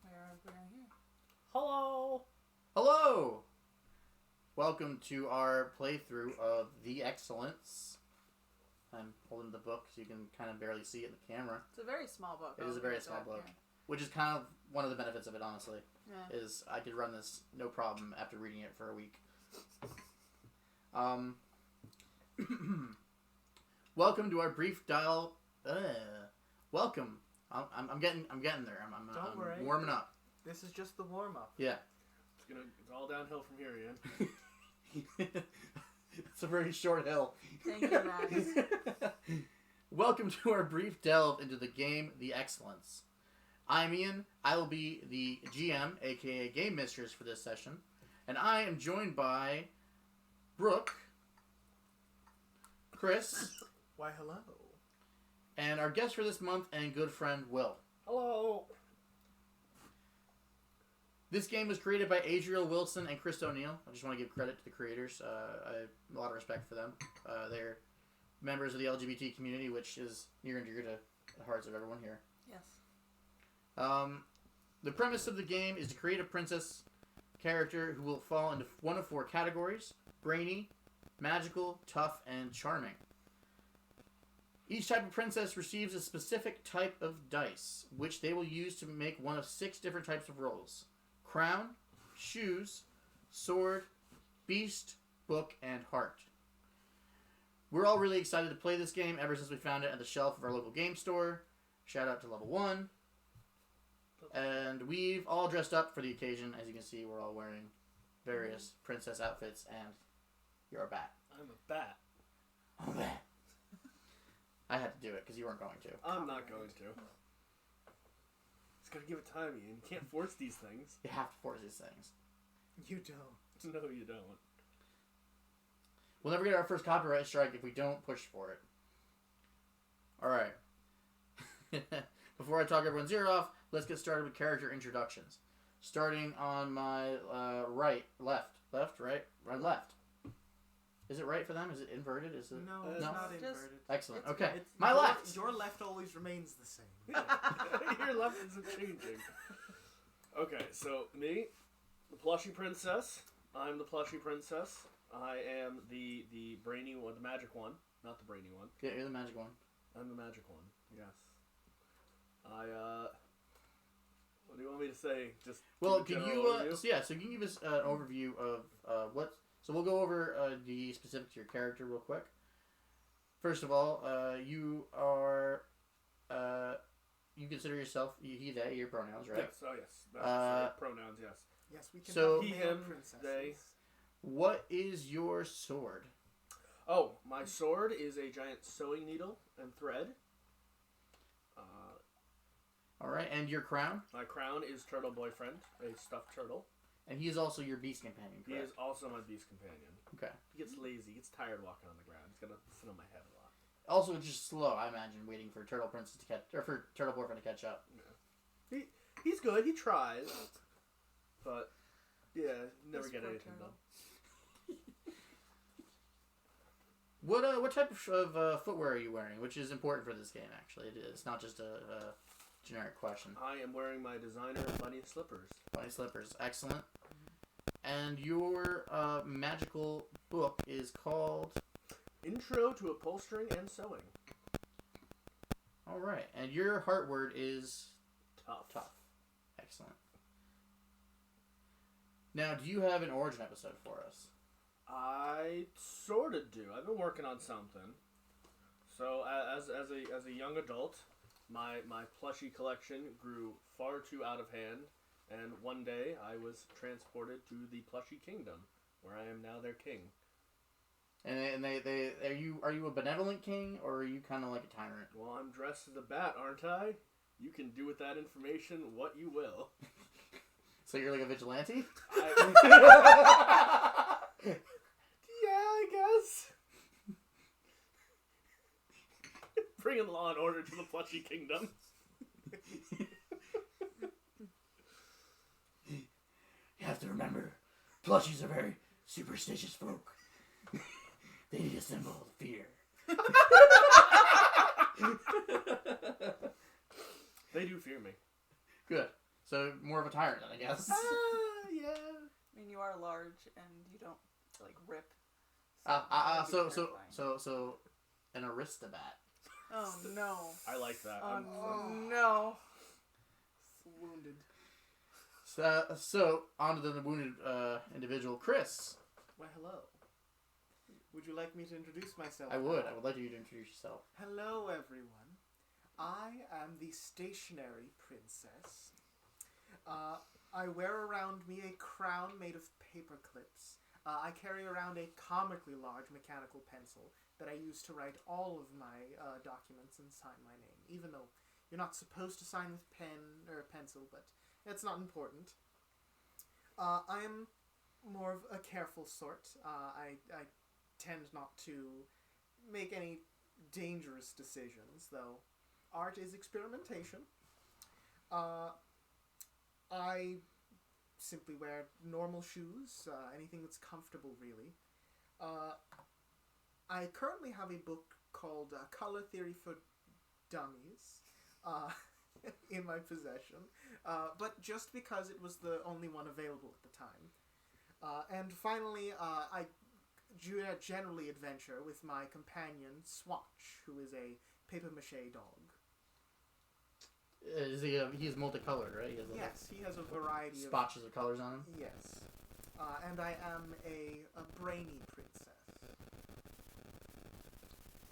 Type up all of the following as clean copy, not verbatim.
We're here. Hello! Hello! Welcome to our playthrough of The Excellence. I'm holding the book so you can kind of barely see it in the camera. It's a very small book. It is a very small book. Yeah. Which is kind of one of the benefits of it, honestly. Yeah. Is I could run this no problem after reading it for a week. Welcome to our brief dial. Welcome. I'm getting there. Don't worry. I'm warming up. This is just the warm up. Yeah. It's all downhill from here, Ian. It's a very short hill. Thank you, Max. Welcome to our brief delve into the game, The Excellence. I'm Ian. I will be the GM, aka Game Mistress, for this session. And I am joined by Brooke, Chris, Why, hello. and our guest for this month and good friend, Will. Hello! This game was created by Adriel Wilson and Chris O'Neill. I just want to give credit to the creators. I have a lot of respect for them. They're members of the LGBT community, which is near and dear to the hearts of everyone here. Yes. The premise of the game is to create a princess character who will fall into one of four categories: brainy, magical, tough, and charming. Each type of princess receives a specific type of dice, which they will use to make one of 6 different types of rolls: crown, shoes, sword, beast, book, and heart. We're all really excited to play this game ever since we found it at the shelf of our local game store. Shout out to Level 1. And we've all dressed up for the occasion. As you can see, we're all wearing various princess outfits, and you're a bat. I'm a bat. I'm a bat. I had to do it because you weren't going to. I'm not going to. Just gotta give it time, Ian. You can't force these things. You have to force these things. You don't. No, you don't. We'll never get our first copyright strike if we don't push for it. Alright. Before I talk everyone's ear off, let's get started with character introductions. Starting on my left. Is it right for them? Is it inverted? Is it? No, it's not inverted. Excellent. It's, Okay. it's, my left. Your left always remains the same. Your left isn't changing. Okay, so me, the plushy princess. I'm the plushy princess. I am the brainy one, the magic one, not the brainy one. Yeah, you're the magic one. I'm the magic one. Yes. What do you want me to say? Just well, can you? overview? So can you give us an overview of what? So we'll go over the specifics of your character real quick. First of all, you are. You consider yourself he, they, your pronouns, right? Yes. Oh, yes. Sorry, pronouns. Yes. Yes, we can. So he, him, they. What is your sword? Oh, my sword is a giant sewing needle and thread. All right, and your crown? My crown is Turtle Boyfriend, a stuffed turtle. And he is also your beast companion, correct? He is also my beast companion. Okay. He gets lazy. He gets tired walking on the ground. He's got to sit on my head a lot. Also, just slow, I imagine, waiting for Turtle Princess to catch, or for Turtle Boyfriend to catch up. Yeah. He's good. He tries, but yeah, never get anything done. What type of footwear are you wearing? Which is important for this game, actually. It's not just a generic question. I am wearing my designer bunny slippers. Bunny slippers, excellent. And your magical book is called Intro to Upholstering and Sewing. All right, and your heart word is Tough. Excellent. Now, do you have an origin episode for us? I sort of do. I've been working on something. So, as a young adult, my plushie collection grew far too out of hand, and one day I was transported to the plushie kingdom, where I am now their king. And they are you a benevolent king, or are you kind of like a tyrant? Well, I'm dressed as a bat, aren't I? You can do with that information what you will. So you're like a vigilante? Yeah, I guess. Bringing law and order to the plushie kingdom. You have to remember, plushies are very superstitious folk. They need a symbol of fear. They do fear me. Good. So more of a tyrant, then, I guess. Yeah. I mean, you are large and you don't like rip. So an aristobat. Oh no. I like that. Oh no. Wounded. So on to the wounded individual, Chris. Why, hello. Would you like me to introduce myself? I would like you to introduce yourself. Hello, everyone. I am the stationary princess. I wear around me a crown made of paper clips. I carry around a comically large mechanical pencil that I use to write all of my documents and sign my name, even though you're not supposed to sign with pen or pencil, but it's not important. I am more of a careful sort. I tend not to make any dangerous decisions, though art is experimentation. I simply wear normal shoes, anything that's comfortable, really. I currently have a book called Color Theory for Dummies in my possession, but just because it was the only one available at the time. And finally, I generally adventure with my companion, Swatch, who is a papier-mâché dog. He's multicolored, right? Yes, he has a variety of spotches of colors on him. Yes. And I am a brainy princess.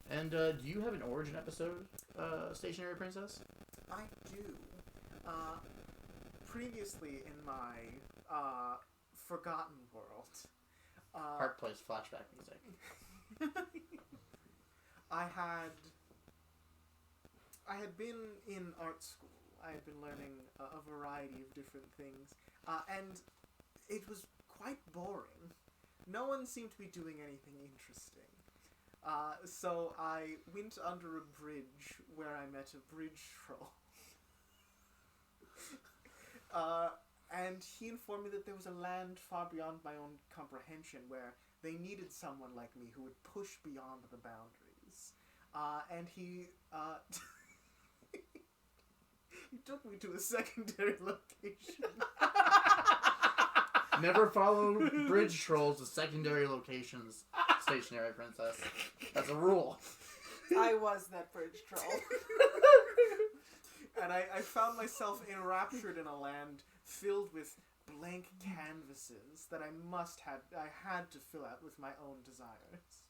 And do you have an origin episode, Stationary Princess? I do. Previously in my forgotten world, Heart plays flashback music. I had been in art school. I had been learning a variety of different things, and it was quite boring. No one seemed to be doing anything interesting. So I went under a bridge where I met a bridge troll. And he informed me that there was a land far beyond my own comprehension where they needed someone like me who would push beyond the boundaries. And he he took me to a secondary location. Never follow bridge trolls to secondary locations, Stationary Princess. That's a rule. I was that bridge troll. And I found myself enraptured in a land filled with blank canvases that I had to fill out with my own desires.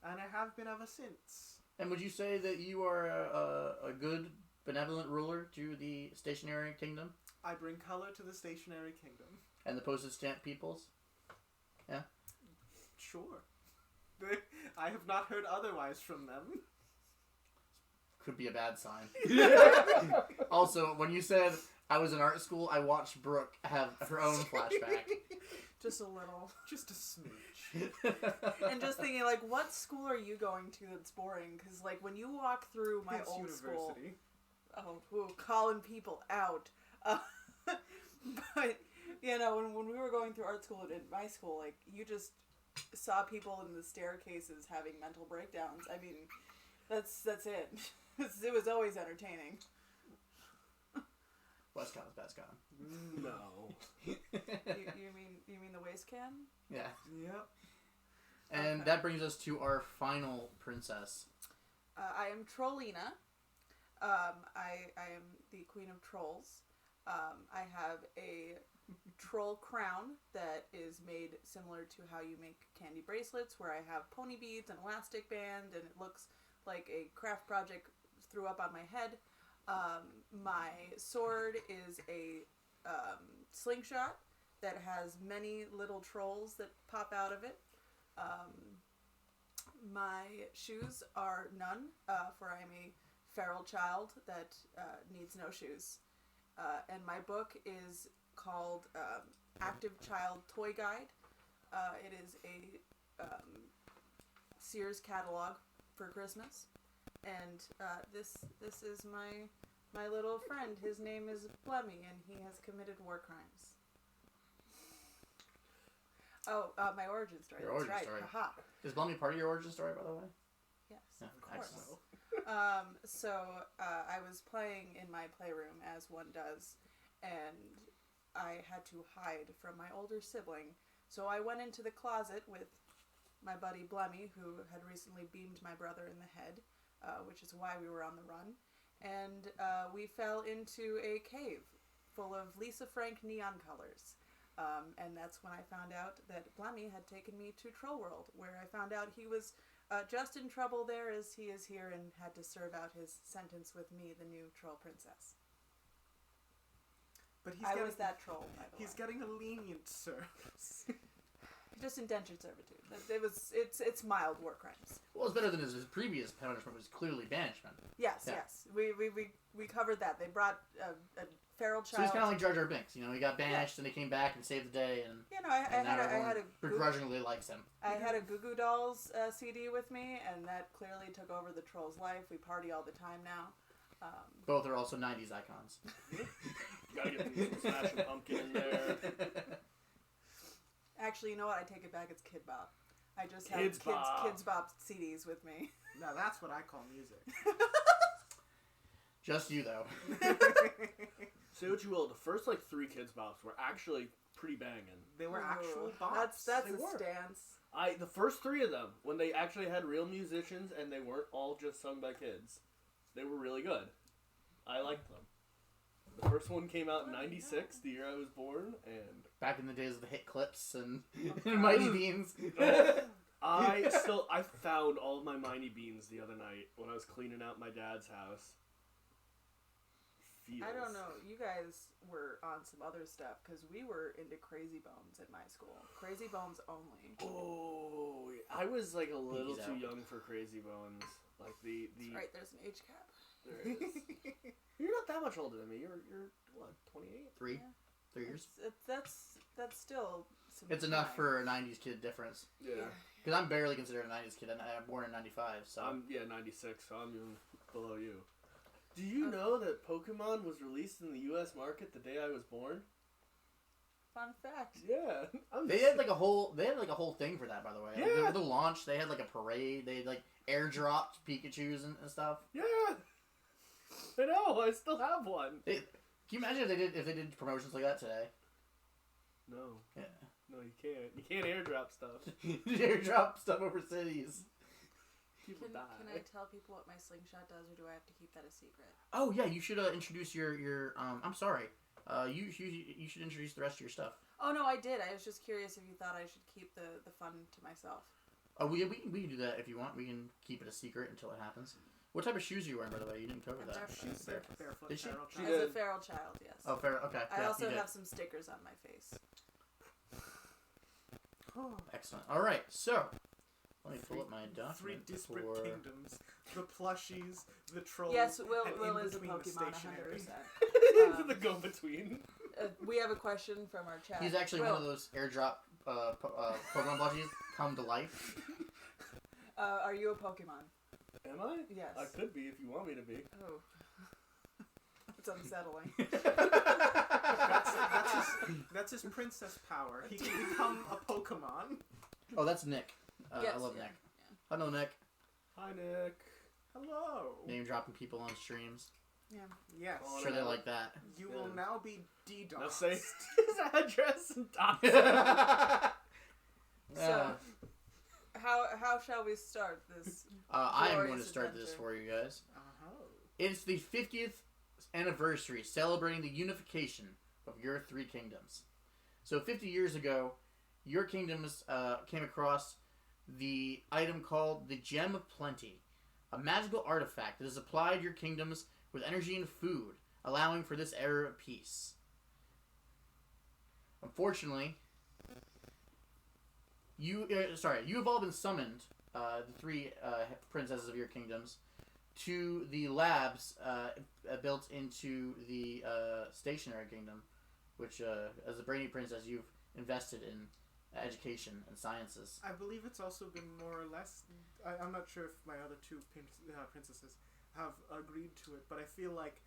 And I have been ever since. And would you say that you are a good, benevolent ruler to the Stationary Kingdom? I bring color to the Stationary Kingdom. And the postage stamp peoples? Yeah? Sure. I have not heard otherwise from them. Could be a bad sign. Also, when you said I was in art school, I watched Brooke have her own flashback. Just a little. Just a smooch. And just thinking, like, what school are you going to that's boring? Because, like, when you walk through my old school... calling people out. But, you know, when we were going through art school at my school, like, you just saw people in the staircases having mental breakdowns. I mean, that's it. It was always entertaining. Westcon's Bestcon. No. You mean the waste can? Yeah. Yep. And that brings us to our final princess. I am Trollina. I am the queen of trolls. I have a troll crown that is made similar to how you make candy bracelets, where I have pony beads and elastic band, and it looks like a craft project threw up on my head. My sword is a slingshot that has many little trolls that pop out of it. My shoes are none, for I am a feral child that needs no shoes. And my book is called Active Child Toy Guide. It is a Sears catalog for Christmas. And this is my little friend. His name is Blemmy, and he has committed war crimes. Oh, my origin story. Your origin That's story. right. Haha. Is Blummy part of your origin story, by the way? Yes, Yeah, of course. excellent. So I was playing in my playroom, as one does, and I had to hide from my older sibling. So I went into the closet with my buddy Blemmy, who had recently beamed my brother in the head, which is why we were on the run. And we fell into a cave full of Lisa Frank neon colors. And that's when I found out that Blemmy had taken me to Troll World, where I found out he was just in trouble there as he is here and had to serve out his sentence with me, the new troll princess. But I was that troll, by the way. He's getting a lenient service. Just indentured servitude. It's mild war crimes. Well, it's better than his previous punishment, was clearly banishment. Yes, Yeah. yes. We covered that. They brought a feral So child. he's kind of like Jar Jar Binks. You know, he got banished and he came back and saved the day, and You know, I had a begrudgingly likes him. I had a Goo Goo Dolls CD with me, and that clearly took over the troll's life. We party all the time now. Both are also 90s icons. Gotta get some Smashing Pumpkin in there. Actually, you know what? I take it back. It's Kid Bop. I just have Kids Bop. Kids Bop CDs with me. Now that's what I call music. Just you, though. Say what you will, the first like 3 Kids Bops were actually pretty banging. They were actual bops. That's They a were. stance. The first 3 of them, when they actually had real musicians and they weren't all just sung by kids, they were really good. I liked them. The first one came out in '96, the year I was born, and Back in the days of the hit clips and, and Mighty Beans. I found all of my Mighty Beans the other night when I was cleaning out my dad's house. I don't know. You guys were on some other stuff because we were into Crazy Bones at my school. Crazy Bones only. Oh, I was like a little He's too out. young for Crazy Bones. Like the That's right. There's an age cap. there is. You're not that much older than me. You're what, 28? 3 Yeah. years. That's still. Some It's enough time. for a 90s kid difference. Yeah. Because I'm barely considered a 90s kid, and I'm born in 95, so... I'm 96, so I'm even below you. Do you know that Pokemon was released in the U.S. market the day I was born? Fun fact. Yeah. They had like a whole thing for that, by the way. Yeah. Like, the launch, they had like a parade. They like airdropped Pikachu's and stuff. Yeah. I know. I still have one. Can you imagine if they did promotions like that today? No. Yeah. No, you can't. You can't airdrop stuff. Airdrop stuff over cities. People Can die. I tell people what my slingshot does, or do I have to keep that a secret? Oh yeah, you should introduce your I'm sorry. You should introduce the rest of your stuff. Oh no, I did. I was just curious if you thought I should keep the fun to myself. Oh, we can do that if you want. We can keep it a secret until it happens. What type of shoes are you wearing, by the way? You didn't cover that. She's barefoot. Did she? feral She child. As a did. feral child, yes. Oh, fair. Okay. I yeah, also you did. have some stickers on my face. Excellent. All right, so let me pull up my 3 document disparate for... kingdoms. The plushies, the trolls, Yes, and Will in is a between the Pokemon, stationary. 100%. The go-between. We have a question from our chat. He's actually Will, one of those airdrop Pokemon plushies come to life. Are you a Pokemon? Am I? Yes. I could be if you want me to be. Oh. It's unsettling. That's his princess power. He can become a Pokemon. Oh, that's Nick. Yes, I love yeah, Nick. Hello, Nick. Hi, Nick. Hello. Name dropping people on streams. Yeah. Yes. Oh, Sure, they like that. You Yeah. will now be DDoSed. Now say his address and dox. So, how shall we start this? I am going glorious to start this adventure. for you guys. Uh-huh. It's the 50th anniversary celebrating the unification of your 3 kingdoms. So 50 years ago, your kingdoms came across the item called the Gem of Plenty, a magical artifact that has supplied your kingdoms with energy and food, allowing for this era of peace. Unfortunately, you have all been summoned, the 3 princesses of your kingdoms, to the labs built into the stationary kingdom, which, as a brainy princess, you've invested in education and sciences. I believe it's also been more or less... I'm not sure if my other 2 princesses have agreed to it, but I feel like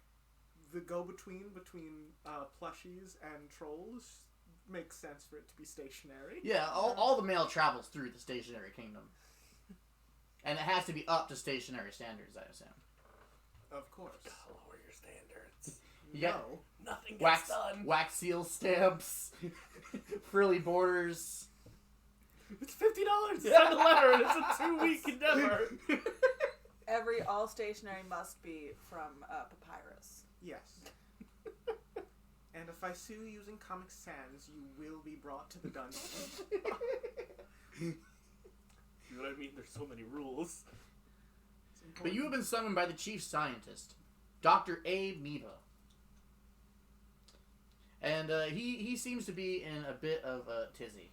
the go-between between plushies and trolls makes sense for it to be stationary. Yeah, all the mail travels through the stationary kingdom. And it has to be up to stationary standards, I assume. Of course. Lower your standards. You got- Nothing gets done. Wax seal stamps, frilly borders. It's $50 to send a letter, and it's a 2-week endeavor. All stationery must be from papyrus. Yes. And if I sue using Comic Sans, you will be brought to the dungeon. You know what I mean? There's so many rules. But you have been summoned by the chief scientist, Dr. A. Meba. And he seems to be in a bit of a tizzy.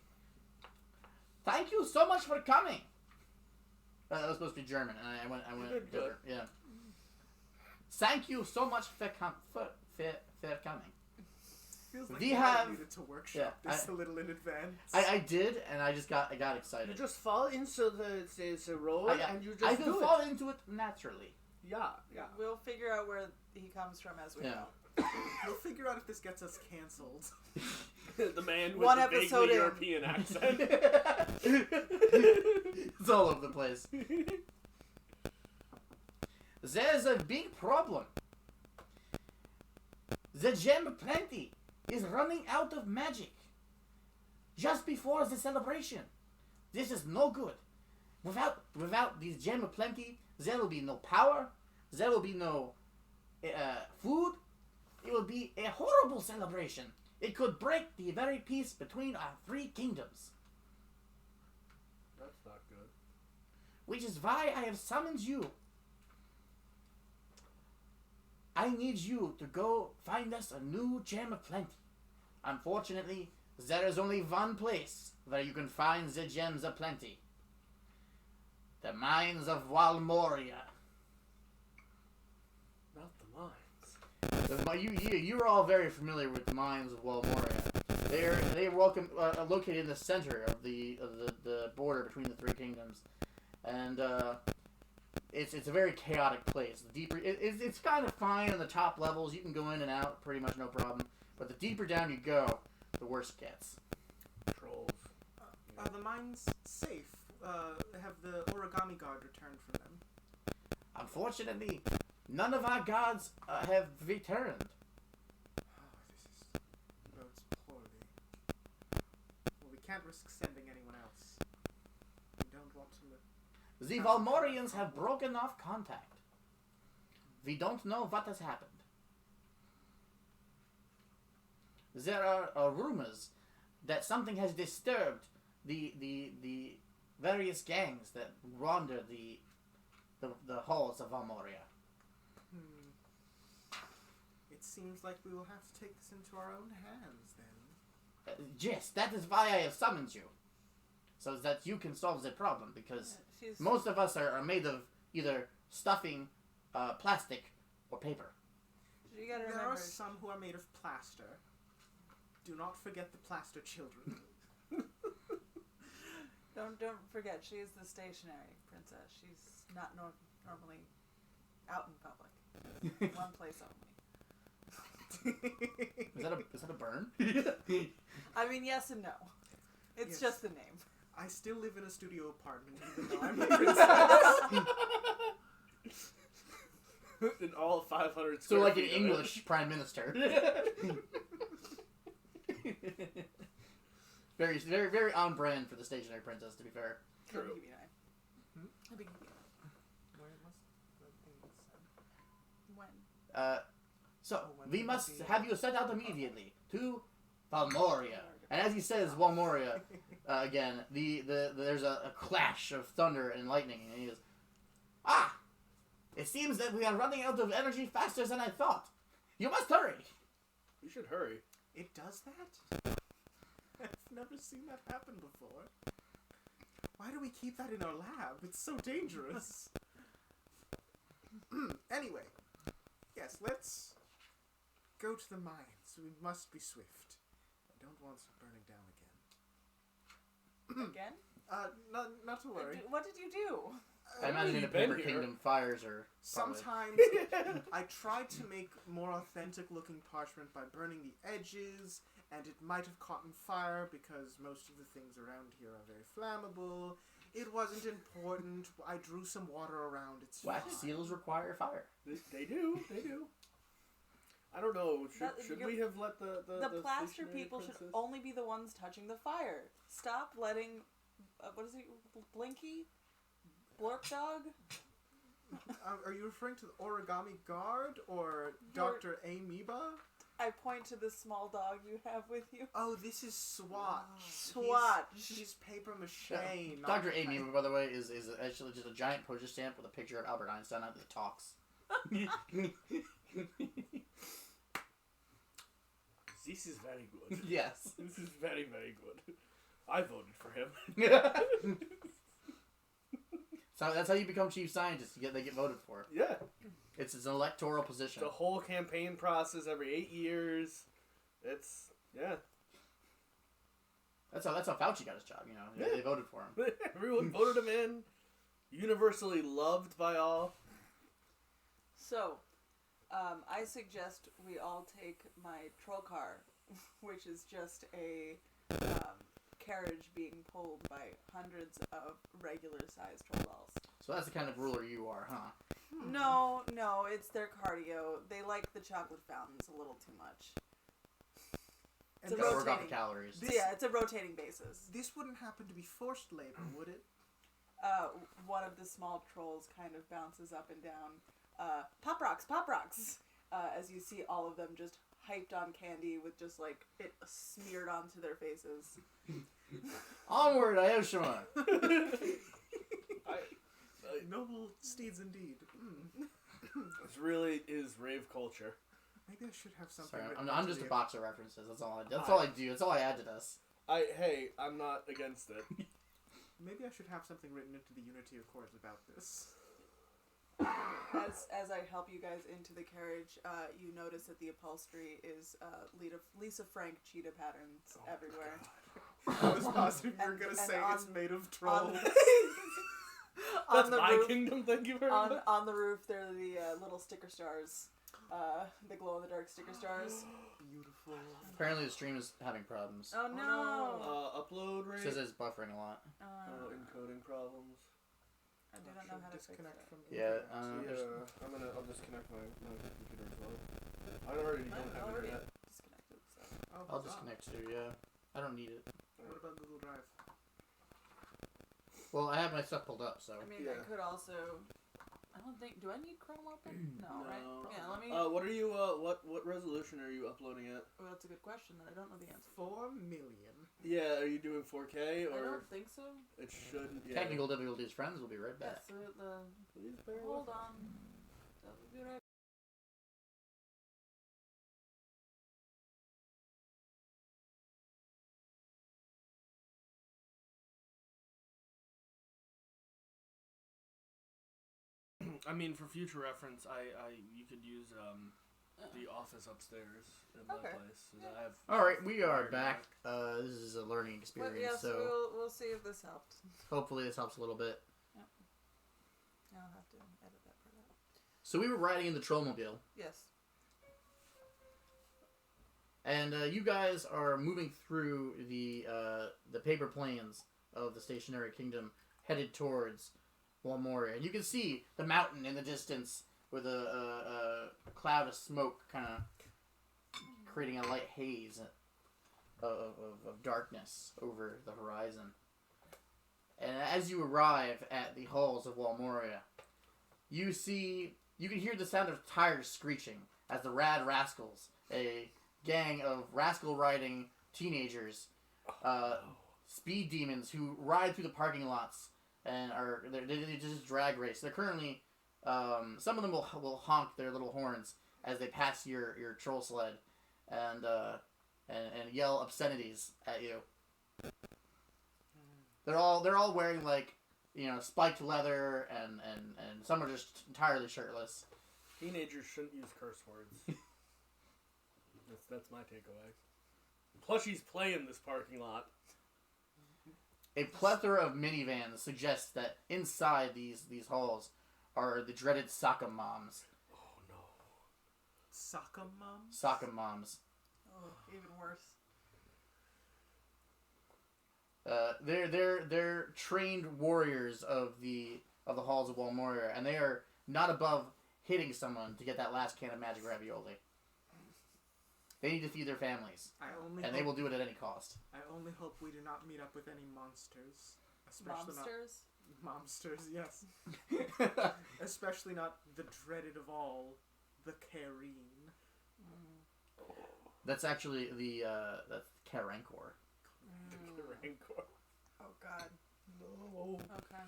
Thank you so much for coming. That was supposed to be German, and I went good. Yeah. Thank you so much for coming. Feels like We you have- needed to workshop this a little in advance. I did, and I got You excited. just fall into the role, and you just I do can it. fall into it naturally. Yeah. We'll figure out where he comes from as we Yeah. go. We'll figure out if this gets us cancelled. The man with One the episode vaguely in. European accent. It's all over the place. There's a big problem. The gem plenty is running out of magic. Just before the celebration. This is no good. Without these gem plenty, there will be no power. There will be no food. It will be a horrible celebration. It could break the very peace between our 3 kingdoms. That's not good. Which is why I have summoned you. I need you to go find us a new gem of plenty. Unfortunately, there is only one place where you can find the gems of plenty. The mines of Walmoria. Not the mines. You're all very familiar with the mines of Walmoria. They are located in the center of the border between the 3 kingdoms, and it's a very chaotic place. The deeper it's kind of fine on the top levels. You can go in and out pretty much no problem. But the deeper down you go, the worse it gets. Trolls. Are the mines safe? Have the origami guard returned from them? Unfortunately, none of our gods have returned. Oh, this bodes poorly. Well, we can't risk sending anyone else. We don't want to... The Valmorians have broken off contact. We don't know what has happened. There are rumors that something has disturbed the various gangs that wander the halls of Valmoria. It seems like we will have to take this into our own hands, then. Yes, that is why I have summoned you. So that you can solve the problem, because She's most of us are made of either stuffing, plastic, or paper. You gotta There remember. are some who are made of plaster. Do not forget the plaster children. Don't forget, she is the stationary princess. She's not normally out in public. One place only. Is that a burn? I mean, yes and no. It's Yes. just the name. I still live in a studio apartment, even though I'm a princess. In all 500 So square like an feet of it. English prime minister. Very, very, very on brand for the stationary princess, to be fair. True. Let me give you an eye. Hmm? Let me give you an Where must the thing send? eye. When? So when we will must it be? have you set out immediately to Valmoria. And as he says Valmoria again, there's a clash of thunder and lightning, and he goes, "Ah! It seems that we are running out of energy faster than I thought. You must hurry." You should hurry. It does that? I've never seen that happen before. Why do we keep that in our lab? It's so dangerous. Anyway, yes, let's go to the mines. We must be swift. I don't want it burning down again. Again? Not to worry. What did you do? I imagine in a You've been Paper here. Kingdom, fires are probably... Sometimes I tried to make more authentic looking parchment by burning the edges, and it might have caught on fire because most of the things around here are very flammable. It wasn't important. I drew some water around. It's Wax fine. seals require fire. They do. They do. I don't know. Should you're- we have let the plaster stationary people princess? should only be the ones touching the fire. Stop letting, what is he, Blinky? Blurp Dog? Are you referring to the origami guard or You're- Dr. Amoeba? I point to the small dog you have with you. Oh, this is Swatch. Swatch. He's paper mache. not Dr. kind- Amy, by the way, is actually just a giant postage stamp with a picture of Albert Einstein that talks. This is very good. Yes. This is very, very good. I voted for him. So that's how you become chief scientist. They get voted for. Yeah. It's an electoral position. The whole campaign process every 8 years. Yeah. That's how Fauci got his job. You know, Yeah. they voted for him. Everyone voted him in. Universally loved by all. So, I suggest we all take my troll car, which is just a carriage being pulled by hundreds of regular-sized troll dolls. So that's the kind of ruler you are, huh? No, it's their cardio. They like the chocolate fountains a little too much. And It's a Gotta work off the rotating. calories. So yeah, it's a rotating basis. This wouldn't happen to be forced labor, would it? One of the small trolls kind of bounces up and down. Pop rocks! As you see all of them just hyped on candy with just like it smeared onto their faces. Onward, Aoshima! Noble steeds indeed. This really is rave culture. Maybe I should have something. Sorry, written I'm into just a the- box of references. That's all I do. That's all I do. That's all I add to this. Hey, I'm not against it. Maybe I should have something written into the Unity Accords about this. As I help you guys into the carriage, you notice that the upholstery is Lisa Frank cheetah patterns everywhere. I was positive you were And- gonna and say it's on- made of On trolls. That's on the my roof, kingdom, thank you very much. on the roof, there are the little sticker stars, the glow in the dark sticker stars. Beautiful. Apparently, the stream is having problems. Oh no! Upload It rate. says it's buffering a lot. Encoding problems. I do not know how to fix disconnect that. from Yeah, internet. Yeah, I'll disconnect my computer as well. I already don't I'm have already internet. disconnected. So. Oh, I'll huzzah. disconnect too, yeah. I don't need it. What about Google Drive? Well, I have my stuff pulled up, so. I mean, Yeah. I could also. I don't think. Do I need Chrome open? No, right? Yeah, let me. What are you? What resolution are you uploading at? Well, that's a good question that I don't know the answer. 4 million. Yeah, are you doing 4K I or don't think so. it shouldn't? Yeah. Technical difficulties, friends. We'll be right Yeah, back. so Please bear hold with on. That would be right. I mean, for future reference, you could use the office upstairs in my Okay. place. Yeah. I have. All right, we are wired back. This is a learning But experience, yes, so we'll see if this helped. hopefully this helps a little bit. I'll have to edit that part out. So we were riding in the Trollmobile, Yes. and you guys are moving through the paper plains of the Stationary Kingdom, headed towards Walmoria. And you can see the mountain in the distance with a cloud of smoke kind of creating a light haze of darkness over the horizon. And as you arrive at the halls of Walmoria, you can hear the sound of tires screeching as the Rad Rascals, a gang of rascal-riding teenagers, speed demons who ride through the parking lots and they just drag race. They're currently some of them will honk their little horns as they pass your troll sled and yell obscenities at you. They're all wearing like spiked leather and some are just entirely shirtless. Teenagers shouldn't use curse words. that's my takeaway. Plushie's play in this parking lot. A plethora of minivans suggests that inside these halls are the dreaded Soccer Moms. Oh no. Soccer mom? Soccer Moms. Oh, even worse. They're trained warriors of the halls of Walmoria, and they are not above hitting someone to get that last can of magic ravioli. They need to feed their families, and they will do it at any cost. I only hope we do not meet up with any monsters. Especially Monsters? Monsters, yes. Especially not the dreaded of all, the Kareen. That's actually the Karankor. Rancor. Oh god. No. Okay.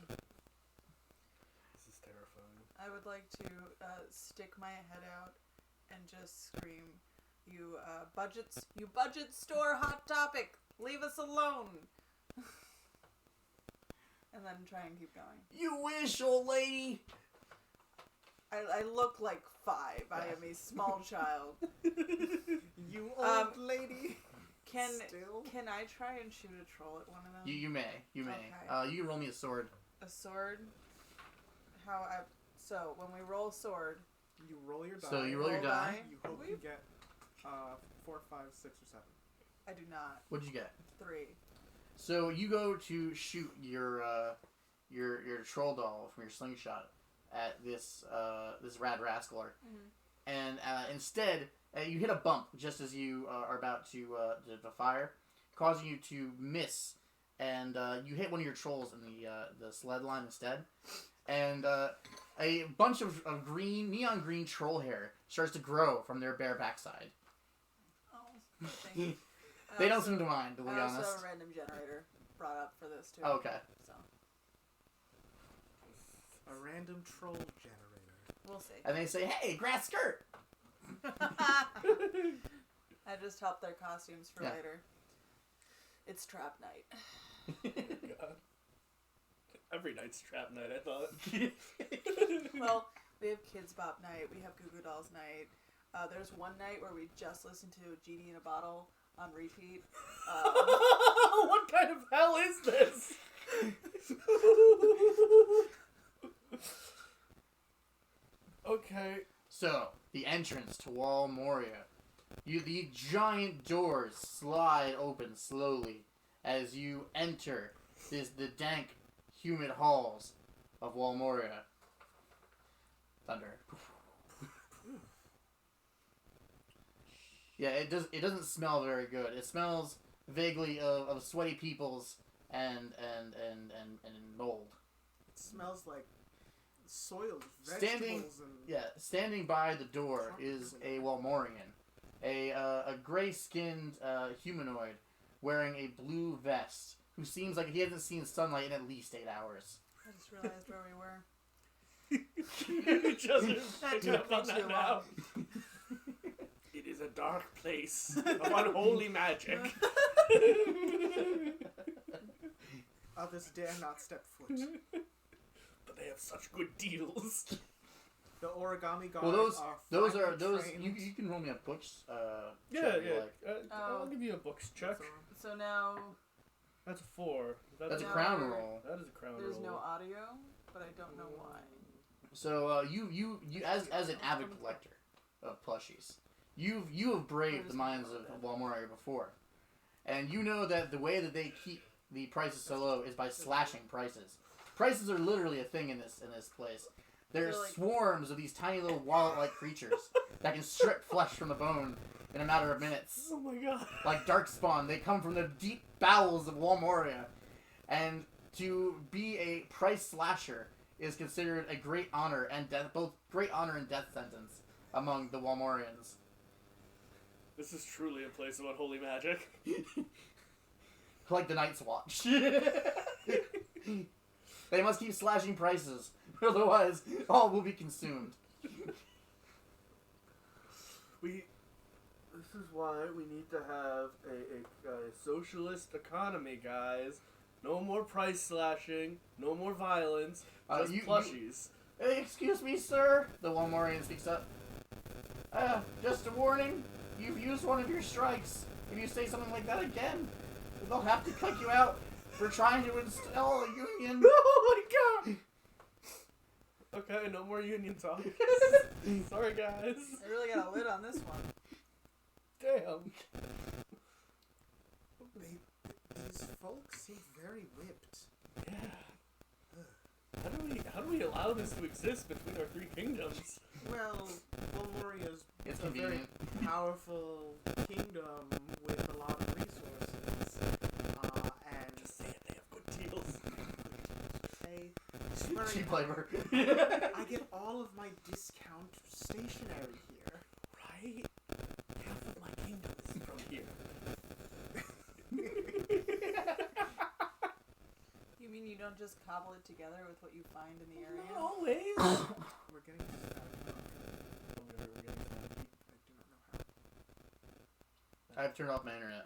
This is terrifying. I would like to stick my head out and just scream, you budget store Hot Topic, leave us alone. And then try and keep going. You wish, old lady. I look like 5. I am a small child. You old lady. Can I try and shoot a troll at one of them? You may. Okay. You can roll me a sword. A sword? So when we roll a sword, You roll your die. So you roll your die. You hope you get 4, 5, 6, or 7. I do not. What'd you get? 3. So you go to shoot your troll doll from your slingshot at this rad rascaler, and instead you hit a bump just as you are about to fire, causing you to miss, and you hit one of your trolls in the sled line instead, and a bunch of neon green troll hair starts to grow from their bare backside. Oh, thank you. They don't seem to mind, to be I also honest. have a random generator brought up for this too. Oh, okay. So A random troll generator. we'll see. And they say, "Hey, grass skirt." I just help their costumes for Yeah. later. It's trap night. God. Every night's trap night, I thought. Well, we have Kids Bop night. We have Goo Goo Dolls night. There's one night where we just listen to Genie in a Bottle on repeat. What kind of hell is this? Okay. So, the entrance to Wall Moria. The giant doors slide open slowly as you enter the dank, humid halls of Wall Moria. Thunder. Yeah, it doesn't smell very good. It smells vaguely of sweaty peoples and mold. It smells like soiled vegetables Standing by the door is a Walmorian, a gray-skinned humanoid wearing a blue vest, who seems like he hasn't seen sunlight in at least 8 hours. I just realized where we were. You just That picked up took on me that too now. It is a dark place of unholy magic. Others dare not step foot. But they have such good deals. The origami guards Well, those finely are trained. you can roll me a books. Yeah. check if you like. I'll give you a books check. So now That's a 4. That's a No. crown roll. That is a crown there's roll. no audio, but I don't know why. So you as an avid collector of plushies, you have braved the minds of Walmart before, and you know that the way that they keep the prices so low is by slashing prices. Prices are literally a thing in this place. There's They're like- swarms of these tiny little wallet-like creatures that can strip flesh from the bone in a matter of minutes. Oh my god. Like Darkspawn, they come from the deep bowels of Walmoria, and to be a price slasher is considered a great honor and both great honor and death sentence among the Walmorians. This is truly a place of unholy magic. Like the Night's Watch. They must keep slashing prices, otherwise all will be consumed. This is why we need to have a socialist economy, guys. No more price slashing, no more violence, just plushies. Hey, excuse me, sir, the Walmorian speaks up. Just a warning, you've used one of your strikes. If you say something like that again, they'll have to kick you out for trying to install a union. Oh my god! Okay, no more union talk. Sorry, guys. I really got a lid on this one. Damn. These folks seem very whipped. Yeah. How do we allow this to exist between our 3 kingdoms? Well, Walmoria's It's a very convenient. powerful kingdom with a lot of resources. And Just say it. They have good deals. Cheap labor. I get all of my discount stationery here. Right? Half of my kingdom is from here. You mean you don't just cobble it together with what you find in the area? Not always. We're getting to that. We're getting static. I do not know how. I've turned off my internet.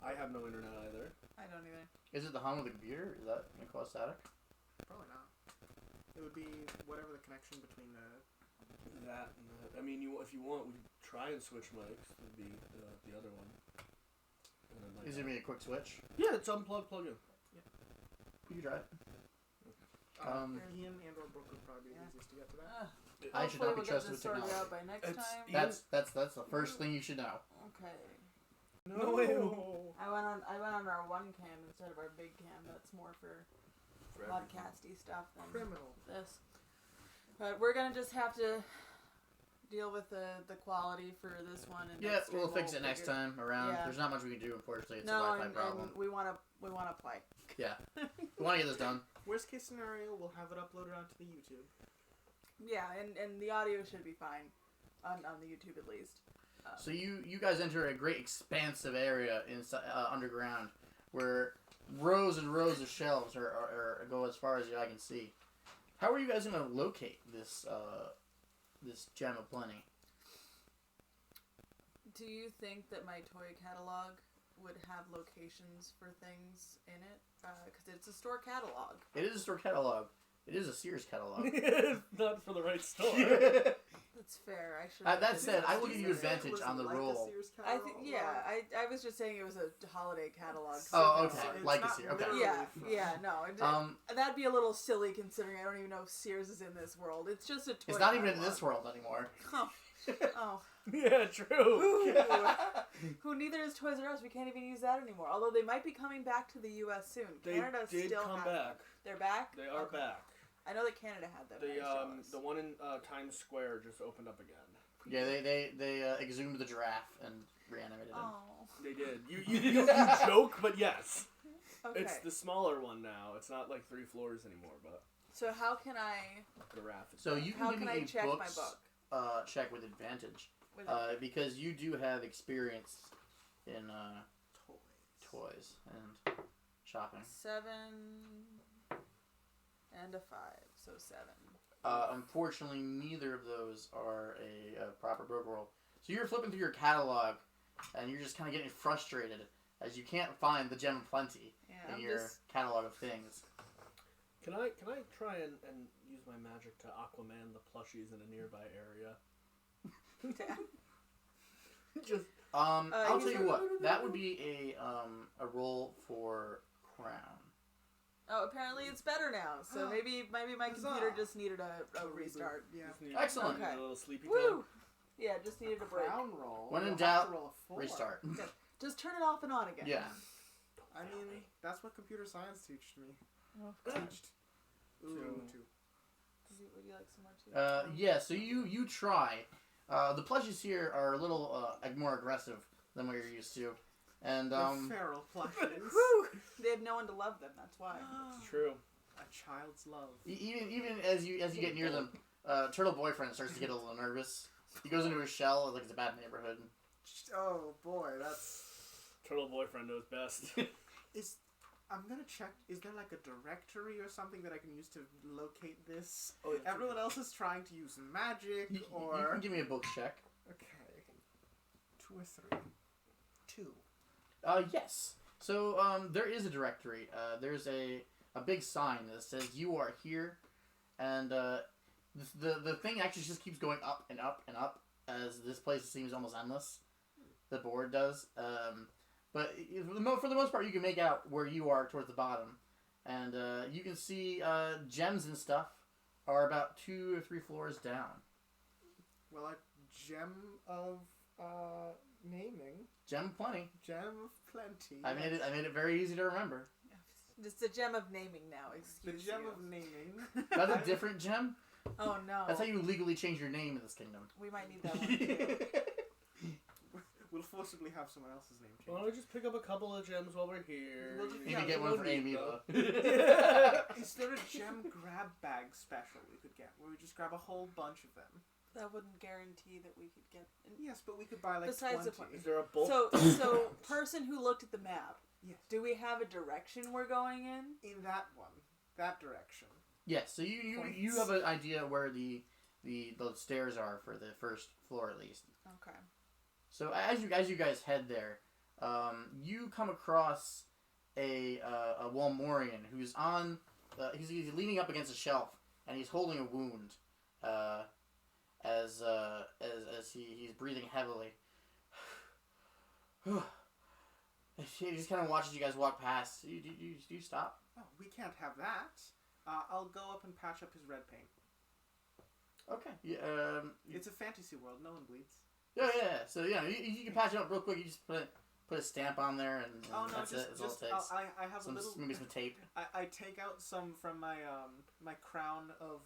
I have no internet either. I don't either. Is it the hum of the computer? Is that going to cause static? Probably not. It would be whatever the connection between the... That and that. I mean, if you want, we can try and switch mics to the other one. And then, like, Is it going to be a quick switch? Yeah, it's unplug, plug in. You can try it. Ian and or Brooke would probably be the easiest to get to that. I should not be trusted with sorted technology. out by next It's time. That's the first thing you should know. Okay. No. I went on our one cam instead of our big cam. That's more for podcasty stuff than Criminal. this. But we're gonna just have to deal with the quality for this one. And Yeah, next we'll stream fix it next time around. Yeah. There's not much we can do, unfortunately. It's No, a Wi-Fi and problem. we wanna play. Yeah. We want to get this done. Worst case scenario, we'll have it uploaded onto the YouTube. Yeah, and the audio should be fine on the YouTube at least. So you guys enter a great expansive area inside underground where rows and rows of shelves are go as far as the eye can see. How are you guys going to locate this this gem of plenty? Do you think that my toy catalog would have locations for things in it? Because it's a store catalog. It is a store catalog. It is a Sears catalog. Not for the right store. That's fair. I should. That said, I will give you Did say it advantage was on the like a roll. Sears I catalog? I was just saying it was a holiday catalog. Oh, So okay. it's Like a not Sears. Okay. literally Yeah, from- yeah, no. That'd be a little silly considering I don't even know if Sears is in this world. It's just a toy. It's not even in catalog. this world anymore. Oh. Yeah, true. Who neither is Toys R Us. We can't even use that anymore. Although they might be coming back to the U.S. soon. They Canada did still come has back. them. They're back? They are Okay. back. I know that Canada had them. The one in Times Square just opened up again. Yeah, they exhumed the giraffe and reanimated him. Oh. They did. You joke, but yes. Okay. It's the smaller one now. It's not like 3 floors anymore, but So how can I... the raft is So back. you can How give can me I a check my books, book? check with advantage. With Because you do have experience in Toys. toys and shopping. 7 and a 5, so 7. Unfortunately, neither of those are a proper broker roll. So you're flipping through your catalog, and you're just kind of getting frustrated as you can't find the gem of plenty Yeah, in your catalog of things. Can I try and use my magic to Aquaman the plushies in a nearby area? Just I'll you tell you said- what. That would be a roll for crown. Oh, apparently it's better now. So maybe my computer Huzzah. just needed a restart. Yeah. just need, Excellent. need Okay. a little sleepy time. Woo! Yeah, just needed a break. Crown roll. When in You'll have doubt, to roll a 4. Restart. Just turn it off and on again. Yeah. I mean, that's what computer science teached me. Oh. Teached. Ooh, Two. 2. Would you like some more too? Yeah. So you try. The plushies here are a little more aggressive than what you're used to, and The feral plushes. Woo! They have no one to love them. That's why. It's true. A child's love. even as you get near them, Turtle Boyfriend starts to get a little nervous. He goes into his shell like it's a bad neighborhood. Oh boy, that's. Turtle boyfriend knows best. I'm gonna check. Is there like a directory or something that I can use to locate this? Oh, yeah. Everyone else is trying to use magic You or. can give me a book check. Okay. 2 or 3. 2. Yes. So there is a directory. There's a big sign that says you are here, and the thing actually just keeps going up and up and up as this place seems almost endless. The board does. But for the most part, you can make out where you are towards the bottom, and you can see gems and stuff are about 2 or 3 floors down. Well, a gem of naming. Gem plenty. Gem of plenty. I made it very easy to remember. It's the gem of naming now. The Excuse gem you. of naming. That's a different gem. Oh no. That's how you legally change your name in this kingdom. We might need that one too. We'll forcibly have someone else's name Why don't changed. we just pick up a couple of gems while we're here? We'll just- You Yeah, can get we'll one for need Amy, them. Is there a gem grab bag special we could get where we just grab a whole bunch of them? That wouldn't guarantee that we could get. Yes, but we could buy like Besides the 20. Is there a bulk? So person who looked at the map, Yes. do we have a direction we're going in? In that one. That direction. Yes, so you have an idea where the stairs are for the first floor at least. Okay. So as you guys head there, you come across a Walmorian who's on he's leaning up against a shelf and he's holding a wound as he's breathing heavily. He just kind of watches you guys walk past. Do you stop? Oh, we can't have that. I'll go up and patch up his red paint. Okay. Yeah. It's a fantasy world. No one bleeds. Yeah. So yeah, you can patch it up real quick. You just put a stamp on there, and Oh no, that's it. That's all it just takes. I have Some, a little. maybe some tape. I take out some from my my crown of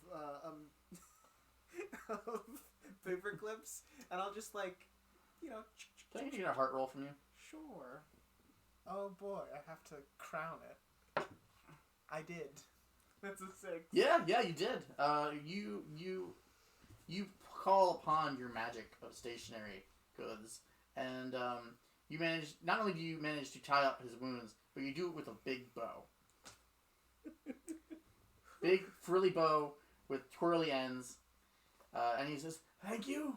of paper clips, and I'll just like, you know. Can I get a heart roll from you? Sure. Oh boy, I have to crown it. I did. That's a 6. Yeah, you did. You call upon your magic of stationary goods, and you manage. Not only do you manage to tie up his wounds, but you do it with a big bow. Big frilly bow with twirly ends, and he says, "Thank you.